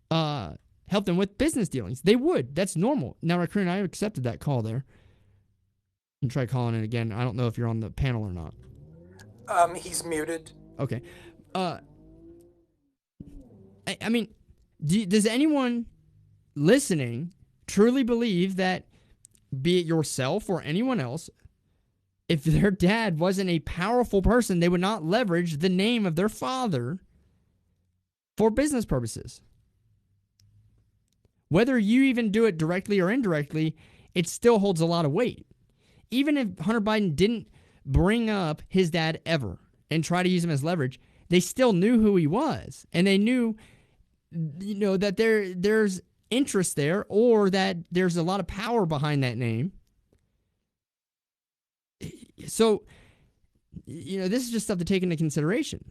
them with business dealings. They would. That's normal. Now, Raccoon, I accepted that call there. And try calling it again. I don't know if you're on the panel or not. He's muted. Okay. I mean, does anyone listening truly believe that, be it yourself or anyone else, if their dad wasn't a powerful person, they would not leverage the name of their father for business purposes? Whether you even do it directly or indirectly, it still holds a lot of weight. Even if Hunter Biden didn't bring up his dad ever and try to use him as leverage, they still knew who he was. And they knew, that there's interest there, or that there's a lot of power behind that name. So, this is just stuff to take into consideration.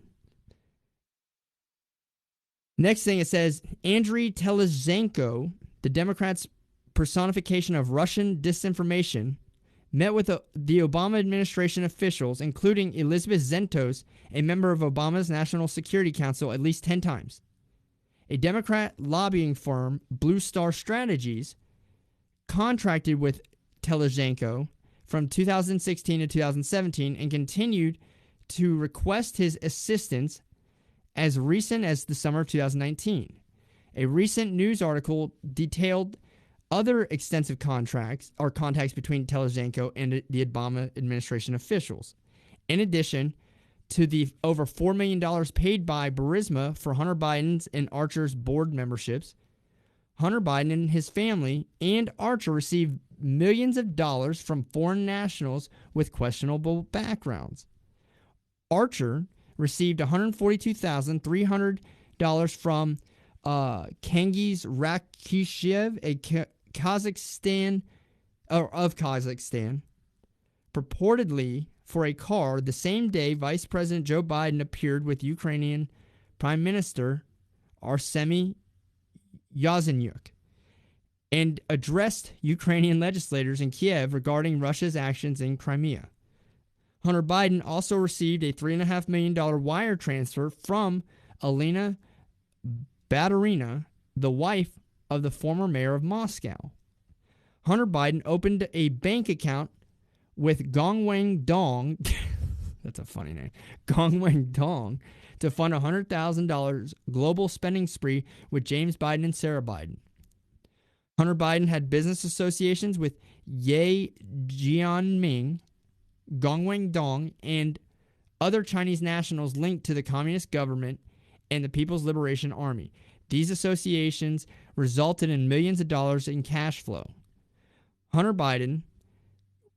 Next thing it says, Andriy Telizhenko, the Democrats' personification of Russian disinformation, met with the Obama administration officials, including Elizabeth Zentos, a member of Obama's National Security Council, at least 10 times. A Democrat lobbying firm, Blue Star Strategies, contracted with Telizhenko from 2016 to 2017 and continued to request his assistance as recent as the summer of 2019. A recent news article detailed other extensive contacts between Telizhenko and the Obama administration officials. In addition to the over $4 million paid by Burisma for Hunter Biden's and Archer's board memberships, Hunter Biden and his family and Archer received millions of dollars from foreign nationals with questionable backgrounds. Archer received $142,300 from Kengiz Rakishev, of Kazakhstan, purportedly for a car the same day Vice President Joe Biden appeared with Ukrainian Prime Minister Arseniy Yatsenyuk and addressed Ukrainian legislators in Kiev regarding Russia's actions in Crimea. Hunter Biden also received a $3.5 million wire transfer from Alina Baturina, the wife of the former mayor of Moscow. Hunter Biden opened a bank account with Gongwang Dong, that's a funny name, Gongwang Dong, to fund a $100,000 global spending spree with James Biden and Sarah Biden. Hunter Biden had business associations with Ye Jianming, Gongwang Dong, and other Chinese nationals linked to the communist government and the People's Liberation Army. These associations resulted in millions of dollars in cash flow. Hunter Biden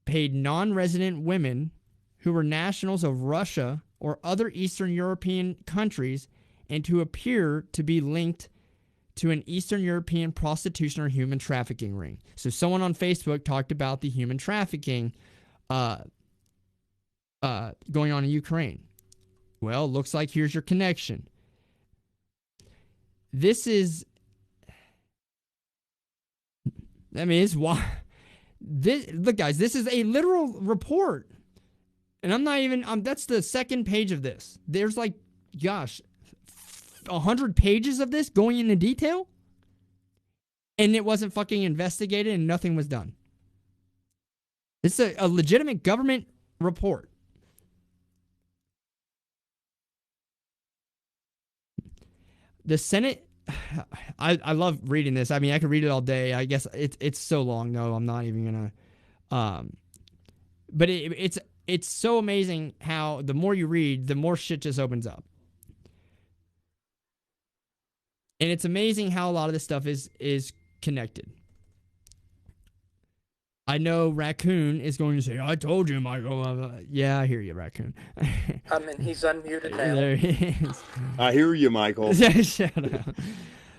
paid non-resident women who were nationals of Russia or other Eastern European countries and who appear to be linked to an Eastern European prostitution or human trafficking ring. So someone on Facebook talked about the human trafficking going on in Ukraine. Well, looks like here's your connection. This is, it's why Look, guys, this is a literal report. And I'm not even, that's the second page of this. There's like, gosh, 100 pages of this going into detail. And it wasn't fucking investigated and nothing was done. It's a legitimate government report. The Senate, I love reading this. I mean, I could read it all day. I guess it's so long, though. I'm not even gonna. But it's so amazing how the more you read, the more shit just opens up. And it's amazing how a lot of this stuff is connected. I know Raccoon is going to say, "I told you, Michael." Yeah, I hear you, Raccoon. And he's unmuted now. There he is. I hear you, Michael. Shut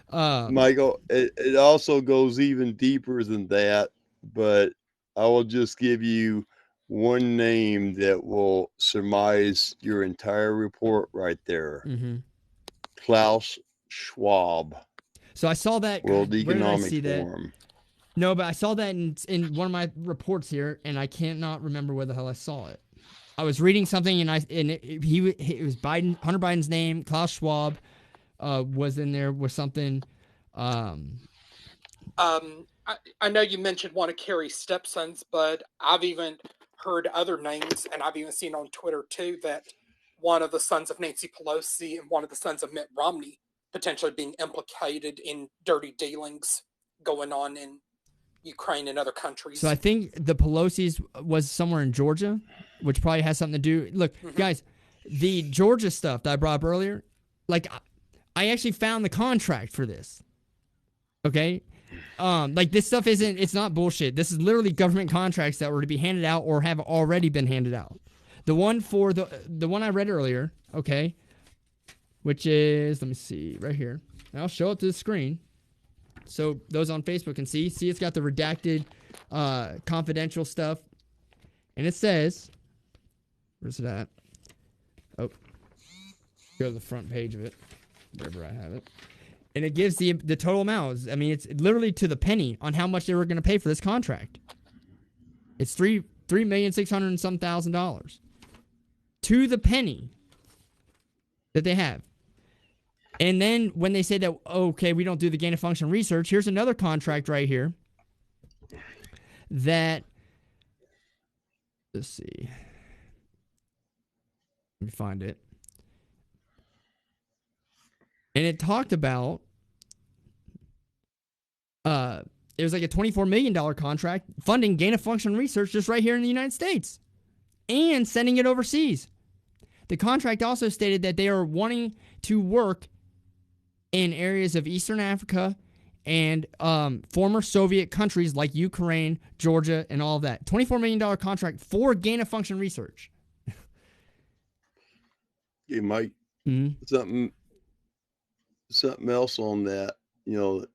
up. Michael, it also goes even deeper than that, but I will just give you one name that will surmise your entire report right there. Mm-hmm. Klaus Schwab. So I saw that. World Where did I Economic see that? Forum. No, but I saw that in one of my reports here, and I cannot remember where the hell I saw it. I was reading something, and it was Hunter Biden's name. Klaus Schwab was in there with something. I know you mentioned one of Kerry's stepsons, but I've even heard other names, and I've even seen on Twitter too that one of the sons of Nancy Pelosi and one of the sons of Mitt Romney potentially being implicated in dirty dealings going on in Ukraine and other countries. So I think the Pelosi's was somewhere in Georgia, which probably has something to do. Look, guys, the Georgia stuff that I brought up earlier, like I actually found the contract for this. Okay? Like this stuff it's not bullshit. This is literally government contracts that were to be handed out or have already been handed out. The one for the one I read earlier, okay, which is, let me see, right here. I'll show it to the screen so those on Facebook can see. See, it's got the redacted confidential stuff. And it says, where's it at? Oh, go to the front page of it, wherever I have it. And it gives the total amounts. I mean, it's literally to the penny on how much they were going to pay for this contract. It's $3,600,000 and some thousand to the penny that they have. And then when they say that, okay, we don't do the gain of function research, here's another contract right here that, let's see, let me find it. And it talked about, it was like a $24 million contract funding gain of function research just right here in the United States and sending it overseas. The contract also stated that they are wanting to work in areas of Eastern Africa and former Soviet countries like Ukraine, Georgia, and all of that. $24 million contract for gain of function research. Hey, Mike, something else on that. You know,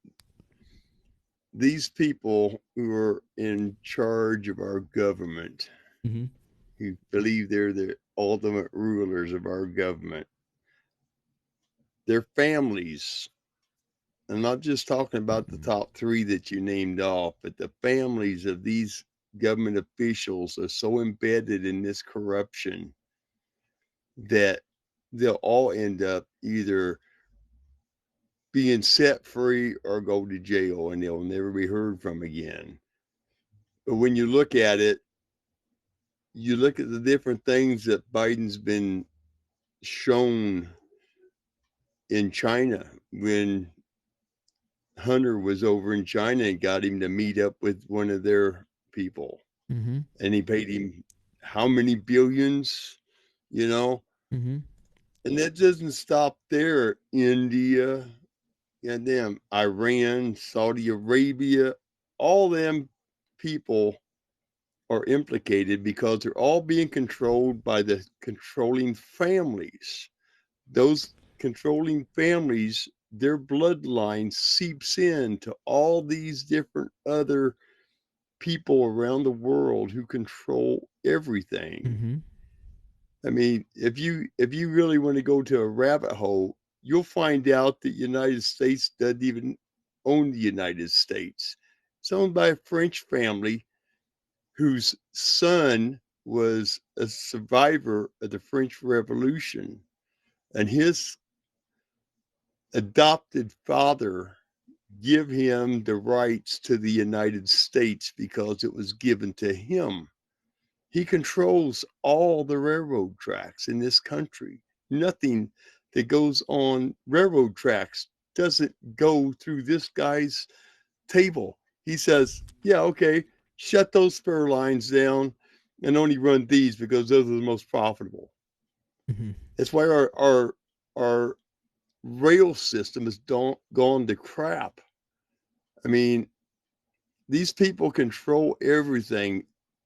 these people who are in charge of our government, who believe they're the ultimate rulers of our government, their families, I'm not just talking about the top three that you named off, but the families of these government officials are so embedded in this corruption that they'll all end up either being set free or go to jail, and they'll never be heard from again. But when you look at it, you look at the different things that Biden's been shown in China when Hunter was over in China and got him to meet up with one of their people. And he paid him how many billions, you know? And that doesn't stop there. India, goddamn, Iran, Saudi Arabia, all them people are implicated because they're all being controlled by the controlling families. Those controlling families, their bloodline seeps in to all these different other people around the world who control everything. I mean, if you really want to go to a rabbit hole, you'll find out that the United States doesn't even own the United States. It's owned by a French family whose son was a survivor of the French Revolution, and his adopted father give him the rights to the United States because it was given to him. He controls all the railroad tracks in this country. Nothing that goes on railroad tracks doesn't go through this guy's table. He says, yeah, okay, shut those spur lines down and only run these because those are the most profitable. Mm-hmm. That's why our rail system has gone to crap. I mean, these people control everything.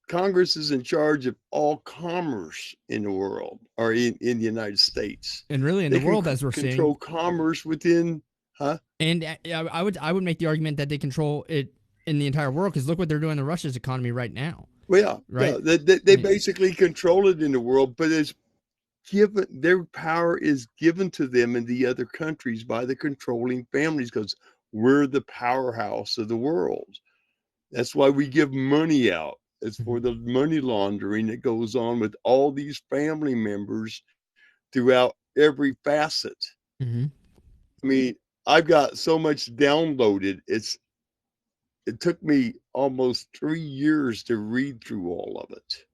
Congress is in charge of all commerce in the world, or in the United States. And really in the world, as we're control seeing, commerce within, And I would make the argument that they control it in the entire world, because look what they're doing to Russia's economy right now. Well, yeah, right. Yeah, they basically control it in the world, but it's given, their power is given to them in the other countries by the controlling families, because we're the powerhouse of the world. That's why we give money out. It's for the money laundering that goes on with all these family members throughout every facet. Mm-hmm. I mean, I've got so much downloaded. It took me almost 3 years to read through all of it.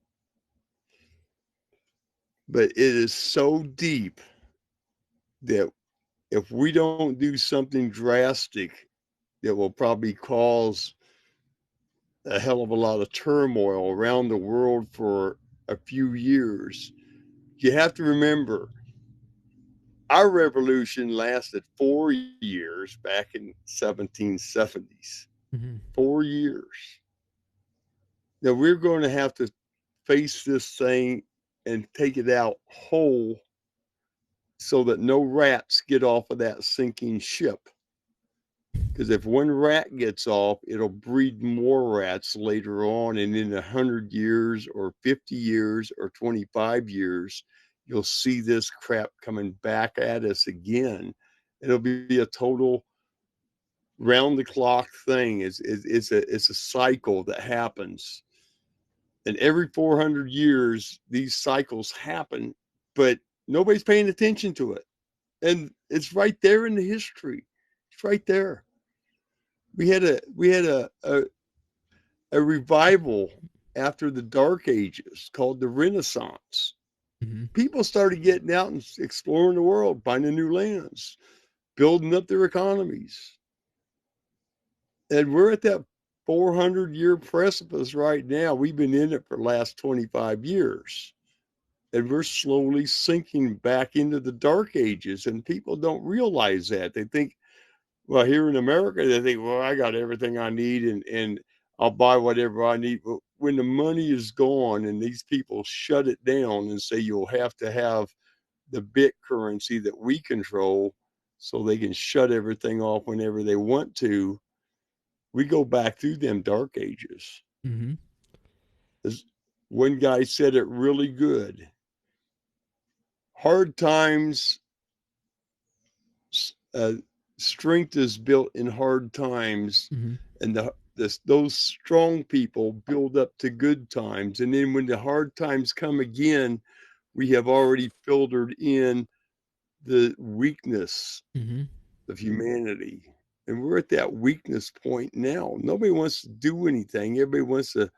But it is so deep that if we don't do something drastic, that will probably cause a hell of a lot of turmoil around the world for a few years. You have to remember, our revolution lasted 4 years back in 1770s. Mm-hmm. 4 years. Now we're going to have to face this thing and take it out whole so that no rats get off of that sinking ship. Because if one rat gets off, it'll breed more rats later on. And in 100 years or 50 years or 25 years, you'll see this crap coming back at us again. It'll be a total round the clock thing. It's a cycle that happens. And every 400 years, these cycles happen, but nobody's paying attention to it. And it's right there in the history. It's right there. We had a revival after the Dark Ages called the Renaissance. Mm-hmm. People started getting out and exploring the world, finding new lands, building up their economies. And we're at that 400-year precipice right now. We've been in it for the last 25 years. And we're slowly sinking back into the Dark Ages. And people don't realize that. They think, well, here in America, they think, well, I got everything I need and I'll buy whatever I need. But when the money is gone and these people shut it down and say you'll have to have the bit currency that we control so they can shut everything off whenever they want to, we go back through them Dark Ages. Mm-hmm. One guy said it really good. Hard times, strength is built in hard times, Mm-hmm. and those strong people build up to good times. And then when the hard times come again, we have already filtered in the weakness Mm-hmm. of humanity. And we're at that weakness point now. Nobody wants to do anything. Everybody wants to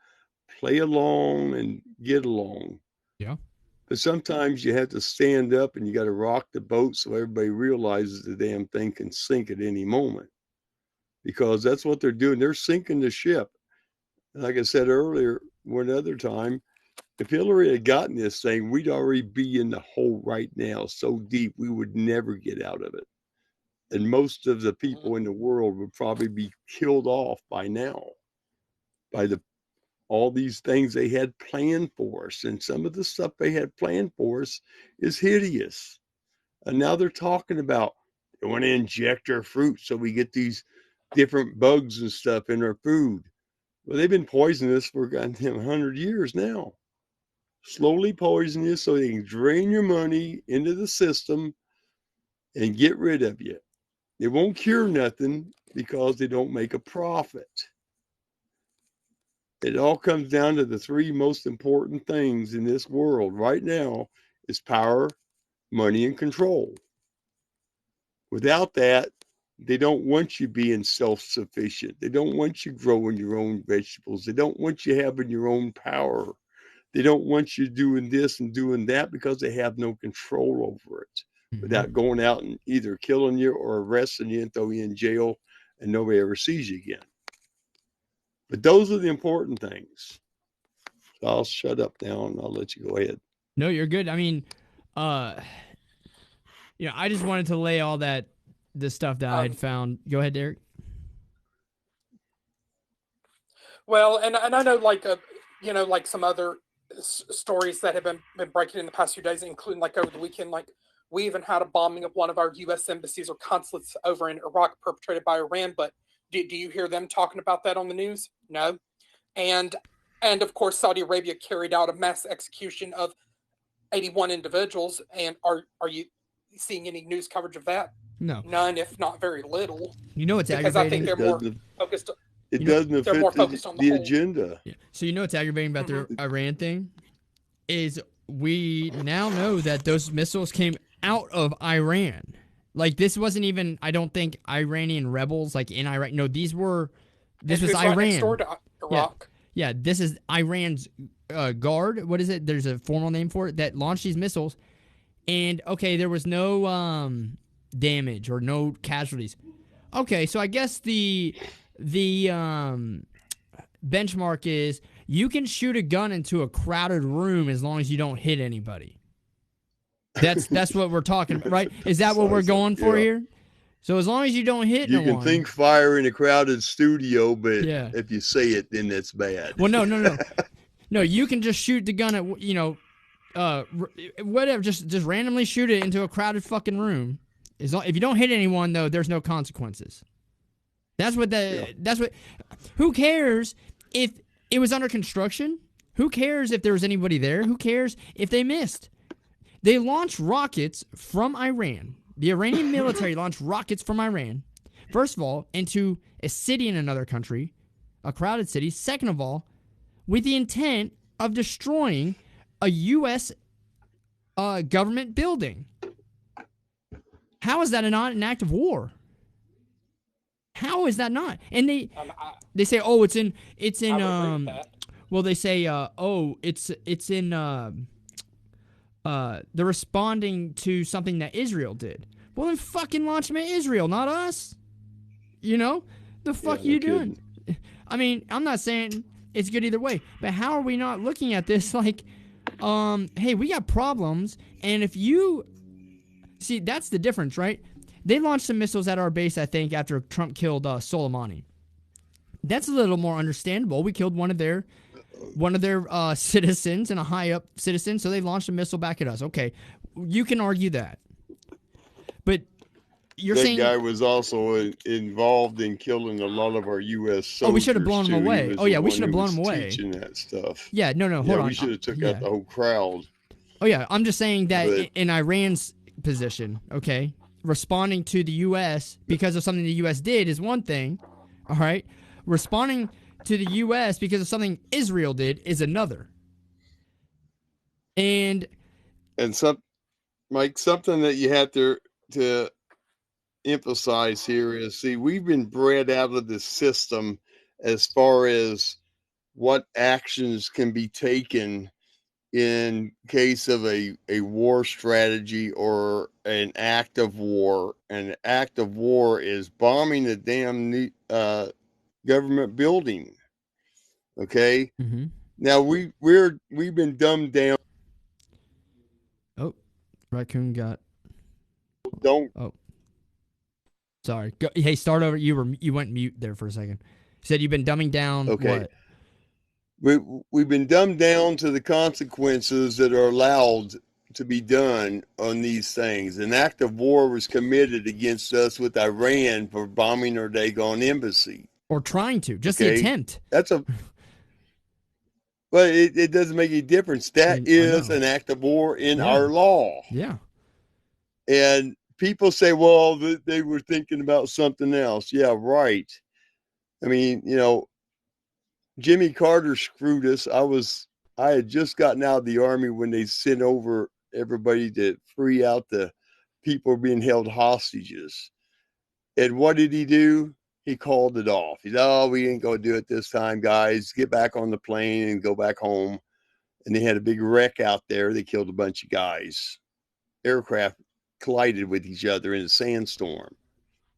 play along and get along. Yeah. But sometimes you have to stand up and you got to rock the boat so everybody realizes the damn thing can sink at any moment. Because that's what they're doing. They're sinking the ship. And like I said earlier, one other time, if Hillary had gotten this thing, we'd already be in the hole right now, so deep we would never get out of it. And most of the people in the world would probably be killed off by now by all these things they had planned for us. And some of the stuff they had planned for us is hideous. And now they're talking about they want to inject our fruit so we get these different bugs and stuff in our food. Well, they've been poisoning us for goddamn 100 years now. Slowly poisoning you so they can drain your money into the system and get rid of you. They won't cure nothing because they don't make a profit. It all comes down to the three most important things in this world right now is power, money, and control. Without that, they don't want you being self-sufficient. They don't want you growing your own vegetables. They don't want you having your own power. They don't want you doing this and doing that because they have no control over it without going out and either killing you or arresting you and throwing you in jail and nobody ever sees you again. But those are the important things. So I'll shut up now and I'll let you go ahead. No, you're good. I mean, I just wanted to lay all the stuff that I had found. Go ahead, Derek. Well, and I know, like, like some other stories that have been breaking in the past few days, including like over the weekend, like we even had a bombing of one of our U.S. embassies or consulates over in Iraq perpetrated by Iran. But do you hear them talking about that on the news? No. And of course, Saudi Arabia carried out a mass execution of 81 individuals. And are you seeing any news coverage of that? No. None, if not very little. You know what's because aggravating? I think they're more focused. It doesn't affect the agenda. Yeah. So you know what's aggravating about the Iran thing is we now know that those missiles came out of Iran. Like, this wasn't even, I don't think, Iranian rebels like in Iraq. No, this was Iran. Right next door to Iraq. Yeah, this is Iran's Guard. What is it? There's a formal name for it that launched these missiles. And okay, there was no damage or no casualties. Okay, so I guess the benchmark is you can shoot a gun into a crowded room as long as you don't hit anybody. That's what we're talking, right? Is that what we're going for here? So as long as you don't hit you can think fire in a crowded studio, but if you say it, then that's bad. Well, no. No, you can just shoot the gun at, whatever, just randomly shoot it into a crowded fucking room. If you don't hit anyone, though, there's no consequences. That's what who cares if it was under construction? Who cares if there was anybody there? Who cares if they missed? They launched rockets from Iran. The Iranian military launched rockets from Iran, first of all, into a city in another country, a crowded city. Second of all, with the intent of destroying a U.S. Government building. How is that not an act of war? How is that not? And they say, oh, it's in well, they say, it's in they're responding to something that Israel did. Well, then fucking launch them at Israel, not us. The fuck you doing? I mean, I'm not saying it's good either way, but how are we not looking at this like, hey, we got problems, and if you see, that's the difference, right? They launched some missiles at our base, I think, after Trump killed Soleimani. That's a little more understandable. We killed one of their citizens and a high-up citizen, so they launched a missile back at us. Okay, you can argue that. But you're saying... That guy was also involved in killing a lot of our U.S. soldiers. Oh, we should have blown him away. Oh, yeah, we should have blown him away. Teaching that stuff. Yeah, no, hold on. We should have took out the whole crowd. Oh, yeah, I'm just saying that in Iran's position, okay, responding to the U.S. because of something the U.S. did is one thing, all right? Responding to the U.S. because of something Israel did is another. And Mike, something that you have to emphasize here is, see, we've been bred out of the system as far as what actions can be taken in case of a war strategy or an act of war. An act of war is bombing a damn government building. Okay. Mm-hmm. Now we've been dumbed down. Oh, raccoon got. Don't. Oh, sorry. Go, hey, start over. You went mute there for a second. You said you've been dumbing down. Okay. What? We've been dumbed down to the consequences that are allowed to be done on these things. An act of war was committed against us with Iran for bombing our Dagon embassy. Or trying to. Just the attempt. But it doesn't make any difference. That is an act of war in our law. Yeah. And people say, well, they were thinking about something else. Yeah, right. I mean, Jimmy Carter screwed us. I had just gotten out of the army when they sent over everybody to free out the people being held hostages. And what did he do? He called it off. He said, "Oh, we ain't going to do it this time, guys. Get back on the plane and go back home." And they had a big wreck out there. They killed a bunch of guys. Aircraft collided with each other in a sandstorm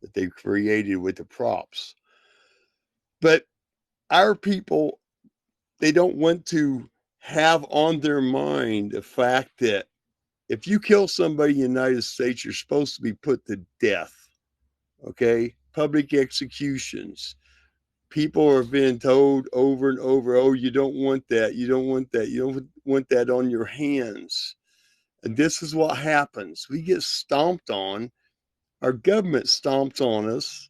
that they created with the props. But our people, they don't want to have on their mind the fact that if you kill somebody in the United States, you're supposed to be put to death. Okay? Public executions. People are being told over and over, oh, you don't want that. You don't want that. You don't want that on your hands. And this is what happens. We get stomped on. Our government stomps on us.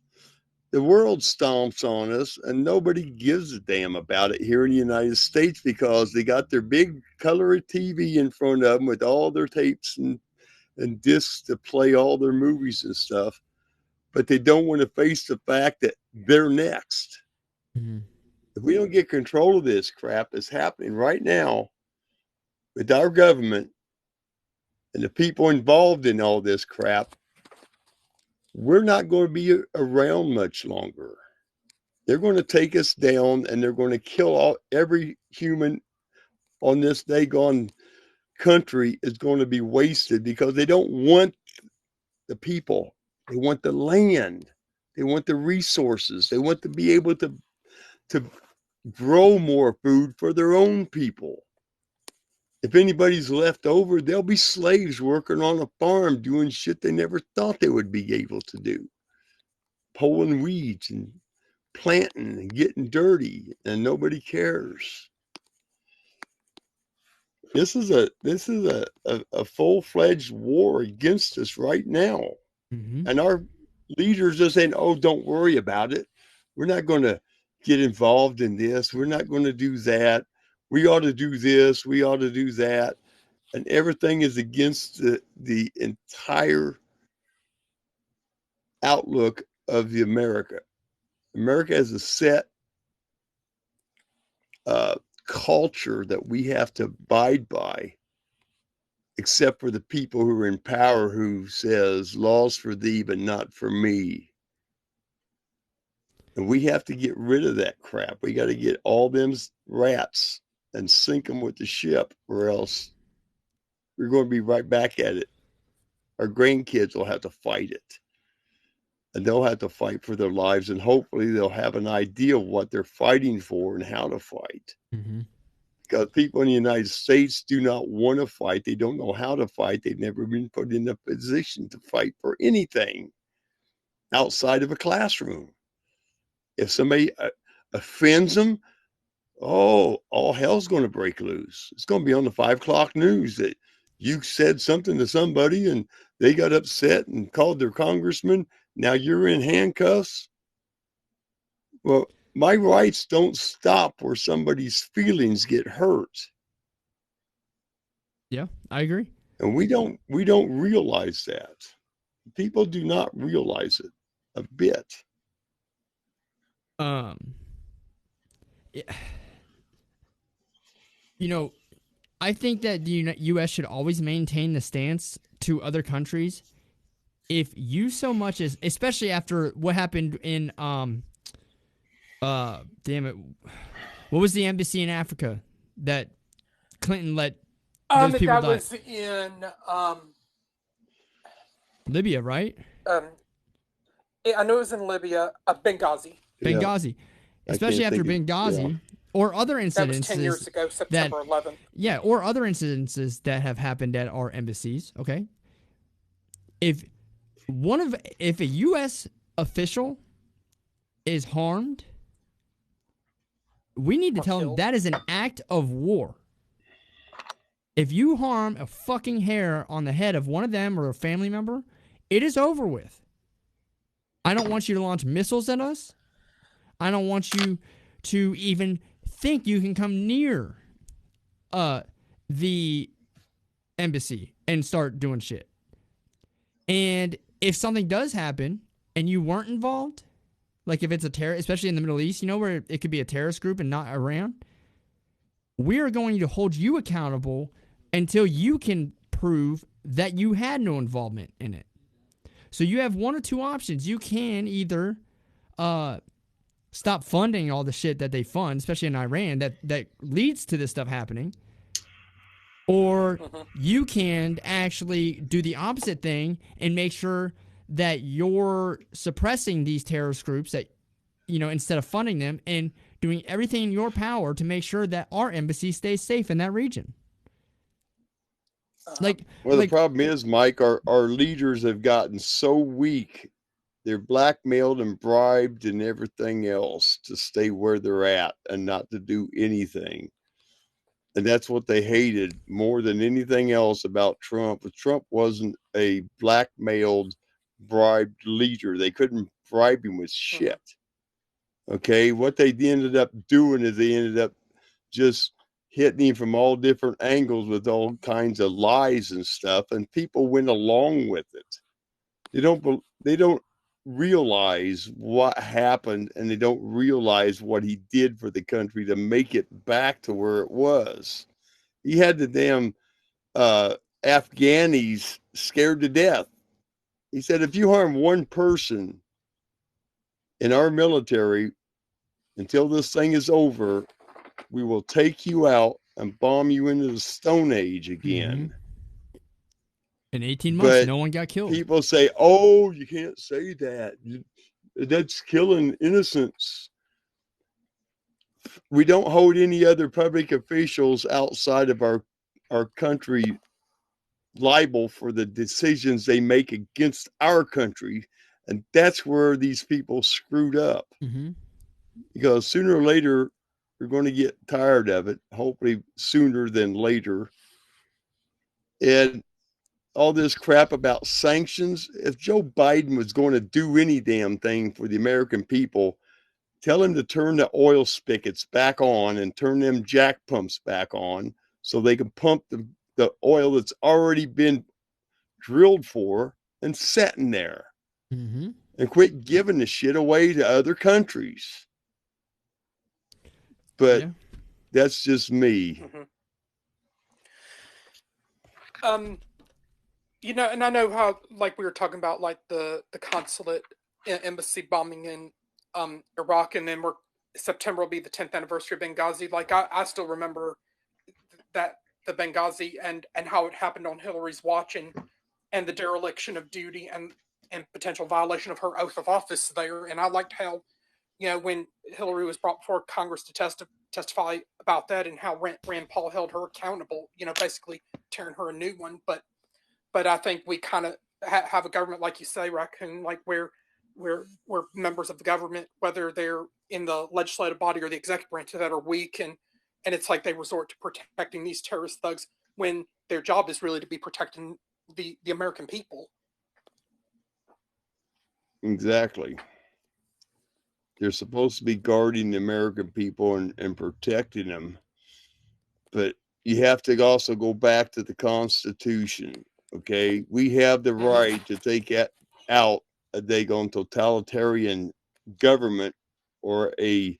The world stomps on us, and nobody gives a damn about it here in the United States because they got their big color TV in front of them with all their tapes and discs to play all their movies and stuff. But they don't want to face the fact that they're next. Mm-hmm. If we don't get control of this crap that's happening right now with our government and the people involved in all this crap, we're not going to be around much longer. They're going to take us down and they're going to kill every human on this daggone country is going to be wasted because they don't want the people. They want the land. They want the resources. They want to be able to grow more food for their own people. If anybody's left over, they'll be slaves working on a farm doing shit they never thought they would be able to do. Pulling weeds and planting and getting dirty, and nobody cares. This is a full-fledged war against us right now. Mm-hmm. And our leaders are saying, oh, don't worry about it. We're not going to get involved in this. We're not going to do that. We ought to do this. We ought to do that. And everything is against the entire outlook of the America. America has a set culture that we have to abide by, except for the people who are in power who says laws for thee, but not for me. And we have to get rid of that crap. We got to get all them rats and sink them with the ship, or else we're going to be right back at it. Our grandkids will have to fight it. And they'll have to fight for their lives, and hopefully they'll have an idea of what they're fighting for and how to fight. Mm-hmm. Because people in the United States do not want to fight. They don't know how to fight. They've never been put in a position to fight for anything outside of a classroom. If somebody offends them, all hell's going to break loose. It's going to be on the 5 o'clock news that you said something to somebody and they got upset and called their congressman. Now you're in handcuffs. Well, my rights don't stop where somebody's feelings get hurt. Yeah, I agree. And we don't realize that. People do not realize it a bit. Yeah. You know, I think that the U.S. should always maintain the stance to other countries. If you so much as, especially after what happened in, damn it, what was the embassy in Africa that Clinton let those people die? That was in Libya, right? I know it was in Libya, Benghazi. Benghazi, yeah. Especially after Benghazi, or other incidences. That was 10 years ago, September 11th. Yeah, or other incidences that have happened at our embassies. Okay, if a U.S. official is harmed, we need to tell them that is an act of war. If you harm a fucking hair on the head of one of them or a family member, it is over with. I don't want you to launch missiles at us. I don't want you to even think you can come near the embassy and start doing shit. And if something does happen and you weren't involved, like if it's a terror, especially in the Middle East, where it could be a terrorist group and not Iran, we are going to hold you accountable until you can prove that you had no involvement in it. So you have one or two options. You can either stop funding all the shit that they fund, especially in Iran, that leads to this stuff happening. Or you can actually do the opposite thing and make sure that you're suppressing these terrorist groups, that, instead of funding them, and doing everything in your power to make sure that our embassy stays safe in that region. The problem is, Mike, our leaders have gotten so weak. They're blackmailed and bribed and everything else to stay where they're at and not to do anything. And that's what they hated more than anything else about Trump. Trump wasn't a blackmailed, bribed leader. They couldn't bribe him with shit. Okay, what they ended up doing is they ended up just hitting him from all different angles with all kinds of lies and stuff, and people went along with it. They don't realize what happened, and they don't realize what he did for the country to make it back to where it was. He had the damn Afghanis scared to death. He said, if you harm one person in our military until this thing is over, we will take you out and bomb you into the Stone Age again. In 18 months, no one got killed. People say, oh, you can't say that. That's killing innocents. We don't hold any other public officials outside of our country liable for the decisions they make against our country. And that's where these people screwed up. Because sooner or later, we're going to get tired of it, hopefully sooner than later. And all this crap about sanctions, if Joe Biden was going to do any damn thing for the American people, tell him to turn the oil spigots back on and turn them jack pumps back on so they can pump the oil that's already been drilled for and sitting there. And quit giving the shit away to other countries. But that's just me. And I know how, like we were talking about, like the consulate embassy bombing in Iraq, and then September will be the 10th anniversary of Benghazi. Like I still remember that the Benghazi and how it happened on Hillary's watch, and the dereliction of duty and potential violation of her oath of office there. And I liked how, when Hillary was brought before Congress to testify about that, and how Rand Paul held her accountable, basically tearing her a new one. But I think we kind of have a government, like you say, Raccoon, like where members of the government, whether they're in the legislative body or the executive branch, that are weak, and it's like they resort to protecting these terrorist thugs when their job is really to be protecting the American people. Exactly. They're supposed to be guarding the American people and protecting them. But you have to also go back to the Constitution. Okay, we have the right to take out a daggone totalitarian government or a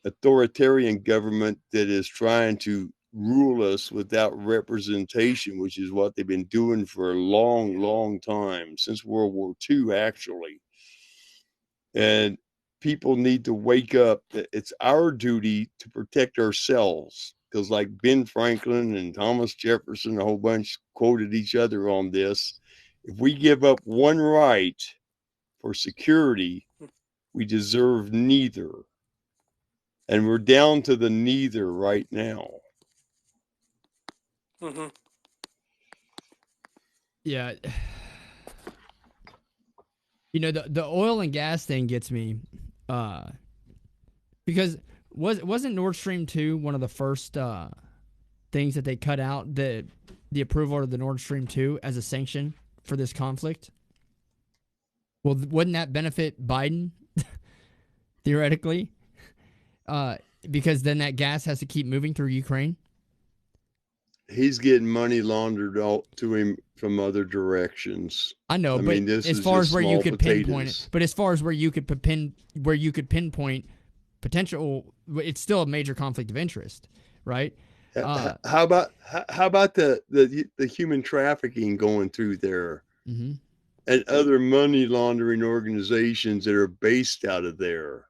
authoritarian government that is trying to rule us without representation, which is what they've been doing for a long, long time, since World War II, actually. And people need to wake up. It's our duty to protect ourselves. Because like Ben Franklin and Thomas Jefferson, a whole bunch quoted each other on this. If we give up one right for security, we deserve neither. And we're down to the neither right now. Yeah. The oil and gas thing gets me. Because wasn't Nord Stream 2 one of the first things that they cut out, the approval of the Nord Stream 2 as a sanction for this conflict? Well, wouldn't that benefit Biden, theoretically? Because then that gas has to keep moving through Ukraine? he's getting money laundered out to him from other directions. I know, I but mean, this as is far just as where you small could pinpoint it, potatoes. but as far as where you could pinpoint potential, it's still a major conflict of interest, right? How about the human trafficking going through there, Mm-hmm. and other money laundering organizations that are based out of there?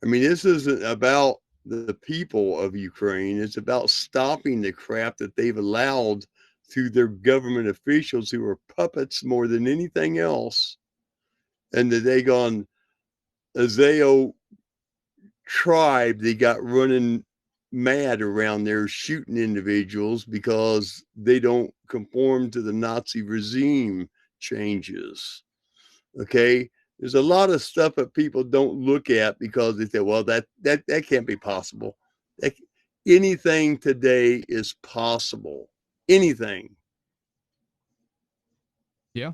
I mean, this isn't about the people of Ukraine. It's about stopping the crap that they've allowed through their government officials who are puppets more than anything else. And the Dagon Azeo tribe, they got running mad around there shooting individuals because they don't conform to the Nazi regime changes. Okay. There's a lot of stuff that people don't look at because they say, well, that can't be possible. That, anything today is possible. Anything. Yeah.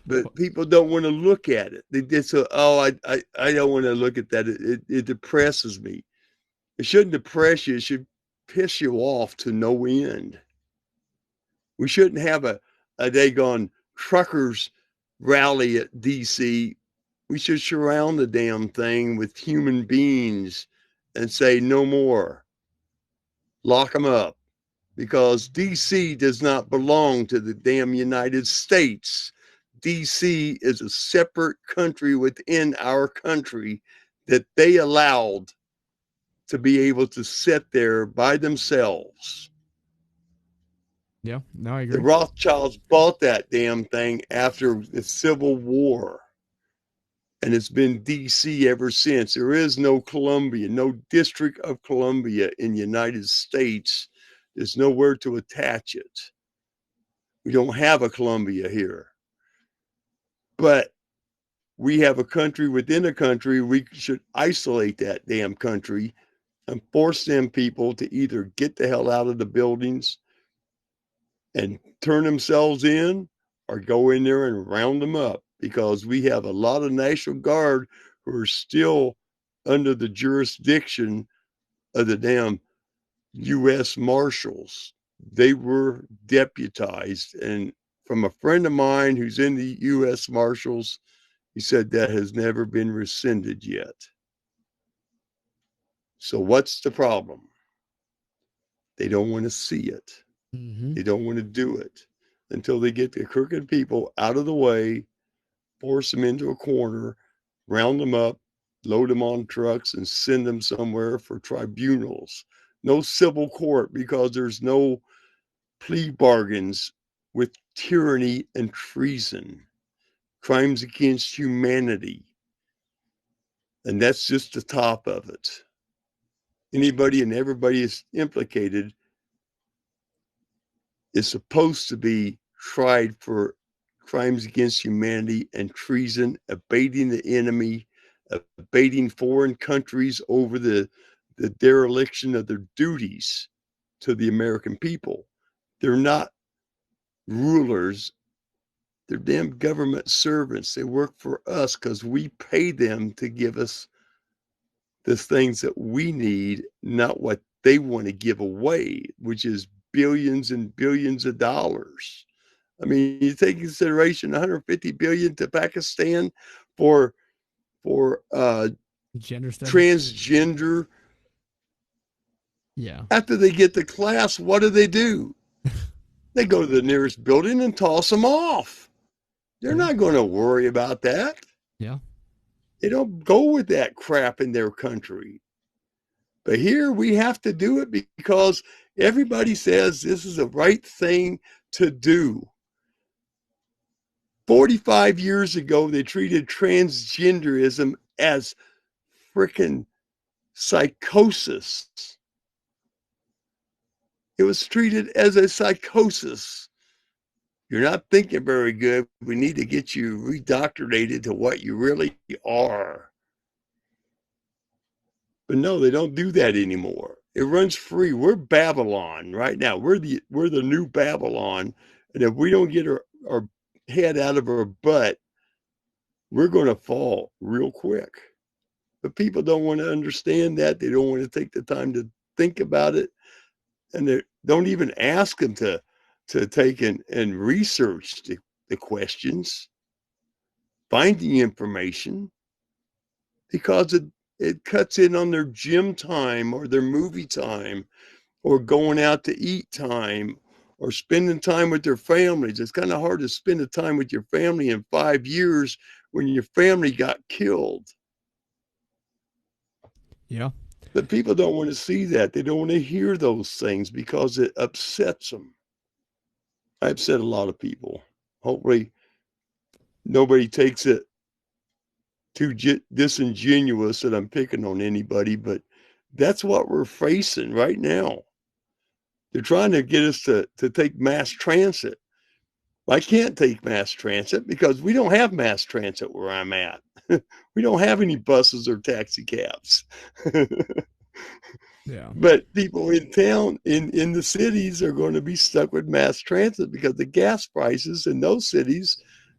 But people don't want to look at it. They just say, oh, I don't want to look at that. It depresses me. It shouldn't depress you. It should piss you off to no end. We shouldn't have a daggone truckers rally at DC. We should surround the damn thing with human beings and say no more. Lock them up. Because DC does not belong to the damn United States. DC is a separate country within our country that they allowed to be able to sit there by themselves. Yeah. No, I The agree. Rothschilds bought that damn thing after the Civil War. And it's been DC ever since. There is no Columbia, no District of Columbia in the United States. There's nowhere to attach it. We don't have a Columbia here. But we have a country within a country. We should isolate that damn country and force them people to either get the hell out of the buildings and turn themselves in or go in there and round them up, because we have a lot of National Guard who are still under the jurisdiction of the damn U.S. Marshals. They were deputized. And from a friend of mine who's in the U.S. Marshals, he said that has never been rescinded yet. So what's the problem? They don't want to see it. Mm-hmm. They don't want to do it until they get the crooked people out of the way, force them into a corner, round them up, load them on trucks, and send them somewhere for tribunals. No civil court, because there's no plea bargains with tyranny and treason, crimes against humanity. And that's just the top of it. Anybody and everybody is implicated is supposed to be tried for crimes against humanity and treason, abating the enemy, abating foreign countries over the dereliction of their duties to the American people. They're not rulers. They're damn government servants. They work for us because we pay them to give us the things that we need, not what they want to give away, which is billions and billions of dollars. I mean, you take into consideration 150 billion to Pakistan for Gender studies. transgender. Yeah. After they get the class, what do? They go to the nearest building and toss them off. They're not going to worry about that. Yeah. They don't go with that crap in their country. But here we have to do it because everybody says this is the right thing to do. 45 years ago, they treated transgenderism as freaking psychosis. It was treated as a psychosis. You're not thinking very good. We need to get you redoctrinated to what you really are. But no, they don't do that anymore. It runs free. We're Babylon right now. We're the new Babylon. And if we don't get our head out of our butt, we're going to fall real quick. But people don't want to understand that. They don't want to take the time to think about it. And don't even ask them to take and research the questions, find the information, because it cuts in on their gym time or their movie time or going out to eat time or spending time with their families. It's kind of hard to spend the time with your family in 5 years when your family got killed. Yeah. But people don't want to see that. They don't want to hear those things because it upsets them. I upset a lot of people. Hopefully, nobody takes it too disingenuous that I'm picking on anybody, but that's what we're facing right now. They're trying to get us to take mass transit. I can't take mass transit because we don't have mass transit where I'm at. We don't have any buses or taxi cabs. Yeah. But people in town, in the cities, are going to be stuck with mass transit because the gas prices in those cities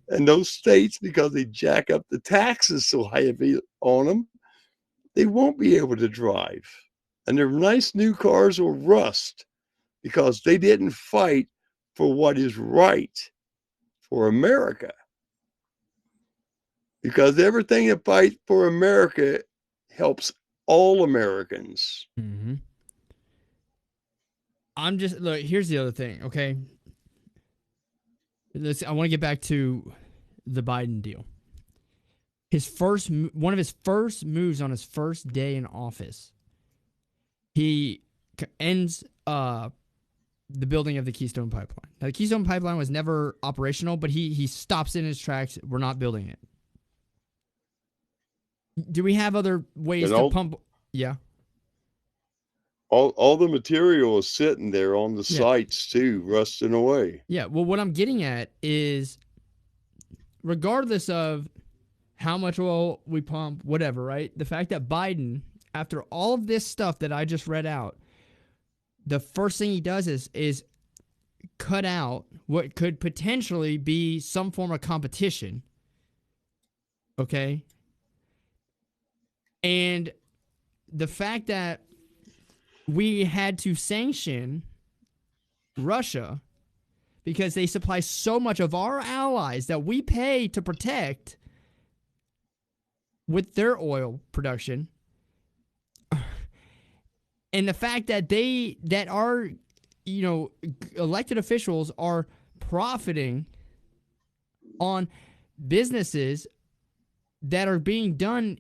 and those states, because they jack up the taxes so heavy on them, they won't be able to drive. And their nice new cars will rust because they didn't fight for what is right for America. Because everything that fights for America helps all Americans. Mm-hmm. Look, here's the other thing, okay? I want to get back to the Biden deal. One of his first moves on his first day in office, he ends the building of the Keystone Pipeline. Now, the Keystone Pipeline was never operational, but he stops in his tracks. We're not building it. Do we have other ways to pump? Yeah. All the material is sitting there on the sites too, rusting away. Yeah. Well, what I'm getting at is, regardless of how much oil we pump, whatever, right? The fact that Biden, after all of this stuff that I just read out, the first thing he does is cut out what could potentially be some form of competition. Okay? And the fact that we had to sanction Russia because they supply so much of our allies that we pay to protect with their oil production, and the fact that our elected officials are profiting on businesses that are being done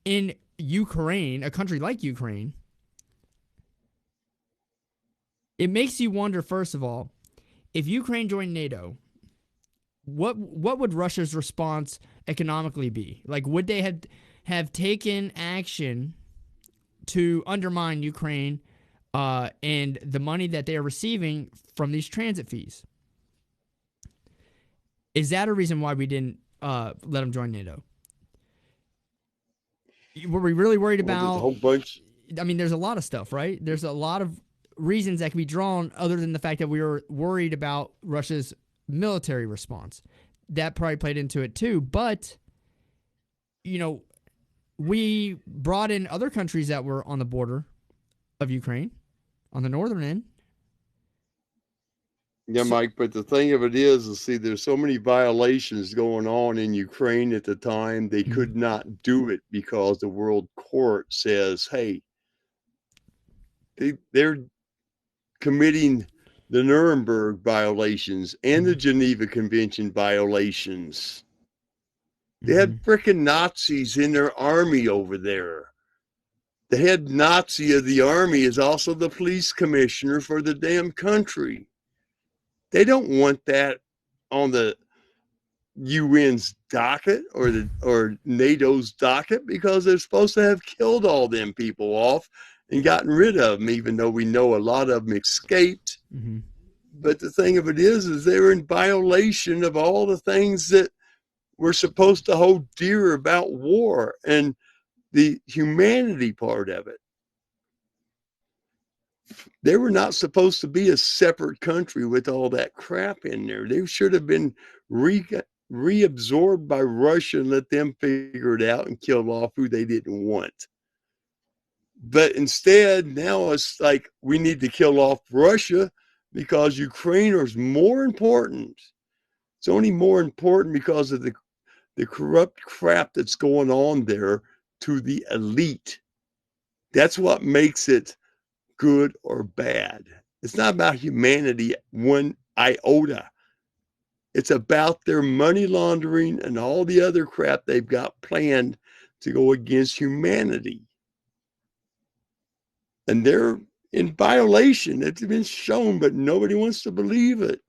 in Ukraine, a country like Ukraine, it makes you wonder, first of all, if Ukraine joined NATO, what would Russia's response economically be? Like, would they have taken action to undermine Ukraine and the money that they are receiving from these transit fees? Is that a reason why we didn't let them join NATO? Were we really worried about? There's a whole bunch. I mean, there's a lot of stuff, right? There's a lot of reasons that can be drawn other than the fact that we were worried about Russia's military response. That probably played into it too. But, we brought in other countries that were on the border of Ukraine, on the northern end. Yeah, Mike, but the thing of it is, see, there's so many violations going on in Ukraine at the time. They could not do it because the World Court says, hey, they're committing the Nuremberg violations and the Geneva Convention violations. They had freaking Nazis in their army over there. The head Nazi of the army is also the police commissioner for the damn country. They don't want that on the UN's docket or NATO's docket because they're supposed to have killed all them people off and gotten rid of them, even though we know a lot of them escaped. Mm-hmm. But the thing of it is they're in violation of all the things that we're supposed to hold dear about war and the humanity part of it. They were not supposed to be a separate country with all that crap in there. They should have been reabsorbed by Russia and let them figure it out and kill off who they didn't want. But instead, now it's like we need to kill off Russia because Ukraine is more important. It's only more important because of the corrupt crap that's going on there to the elite. That's what makes it good or bad. It's not about humanity one iota. It's about their money laundering and all the other crap they've got planned to go against humanity. And they're in violation. It's been shown, but nobody wants to believe it.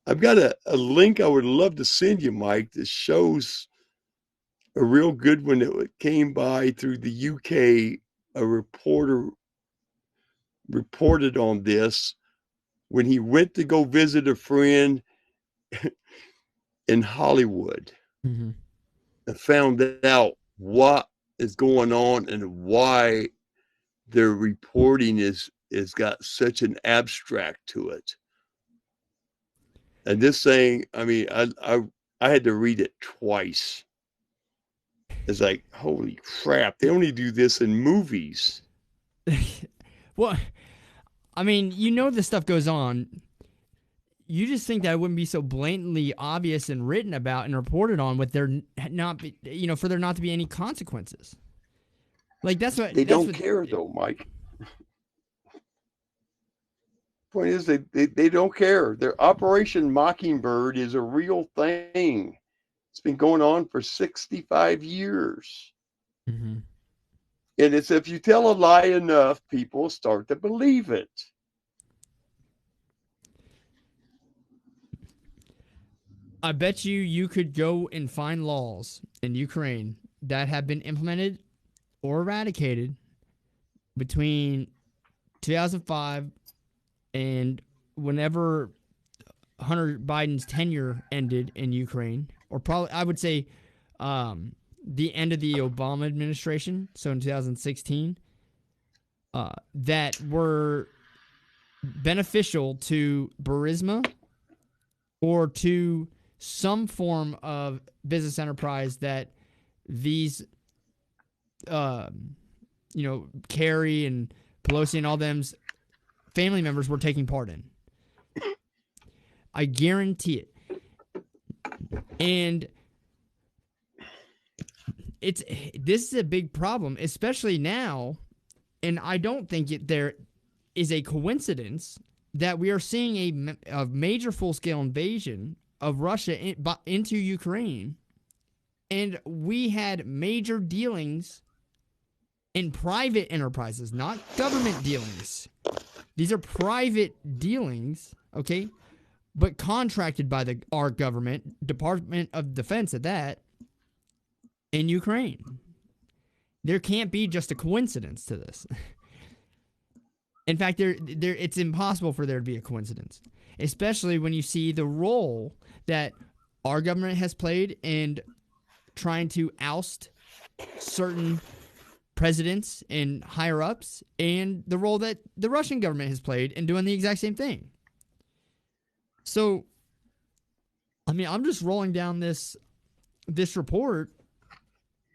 I've got a link I would love to send you, Mike, that shows a real good one that came by through the UK. A reporter reported on this when he went to go visit a friend in Hollywood and found out what is going on and why their reporting is got such an abstract to it. And this thing, I mean, I had to read it twice. It's like, holy crap, they only do this in movies. Well, I mean, you know this stuff goes on. You just think that it wouldn't be so blatantly obvious and written about and reported on with there not be, for there not to be any consequences. Like that's what they don't care though, Mike. Point is they don't care. Their Operation Mockingbird is a real thing. It's been going on for 65 years. Mm-hmm. And it's if you tell a lie enough, people start to believe it. I bet you could go and find laws in Ukraine that have been implemented or eradicated between 2005 and whenever Hunter Biden's tenure ended in Ukraine, or probably I would say the end of the Obama administration, so in 2016, that were beneficial to burisma or to some form of business enterprise that these, Kerry and Pelosi and all them's family members were taking part in. I guarantee it. And this is a big problem, especially now, and I don't think there is a coincidence that we are seeing a major full-scale invasion of Russia into Ukraine, and we had major dealings in private enterprises, not government dealings. These are private dealings, okay, but contracted by our government, Department of Defense at that, in Ukraine. There can't be just a coincidence to this. In fact, it's impossible for there to be a coincidence, especially when you see the role that our government has played in trying to oust certain presidents and higher-ups, and the role that the Russian government has played in doing the exact same thing. So, I mean, I'm just rolling down this report,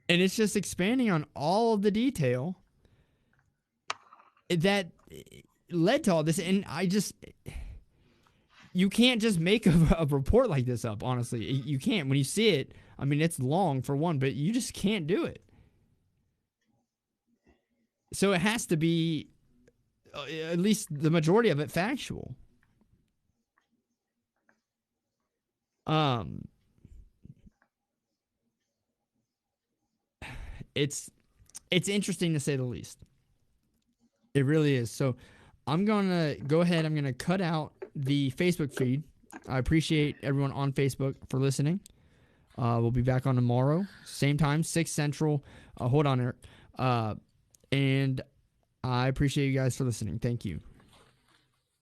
and it's just expanding on all of the detail that led to all this. And you can't just make a report like this up, honestly. You can't. When you see it, I mean, it's long for one, but you just can't do it. So it has to be, at least the majority of it, factual. It's interesting to say the least. It really is. So I'm going to go ahead. I'm going to cut out the Facebook feed. I appreciate everyone on Facebook for listening. We'll be back on tomorrow. Same time, 6 Central. Hold on, Eric. And I appreciate you guys for listening. Thank you.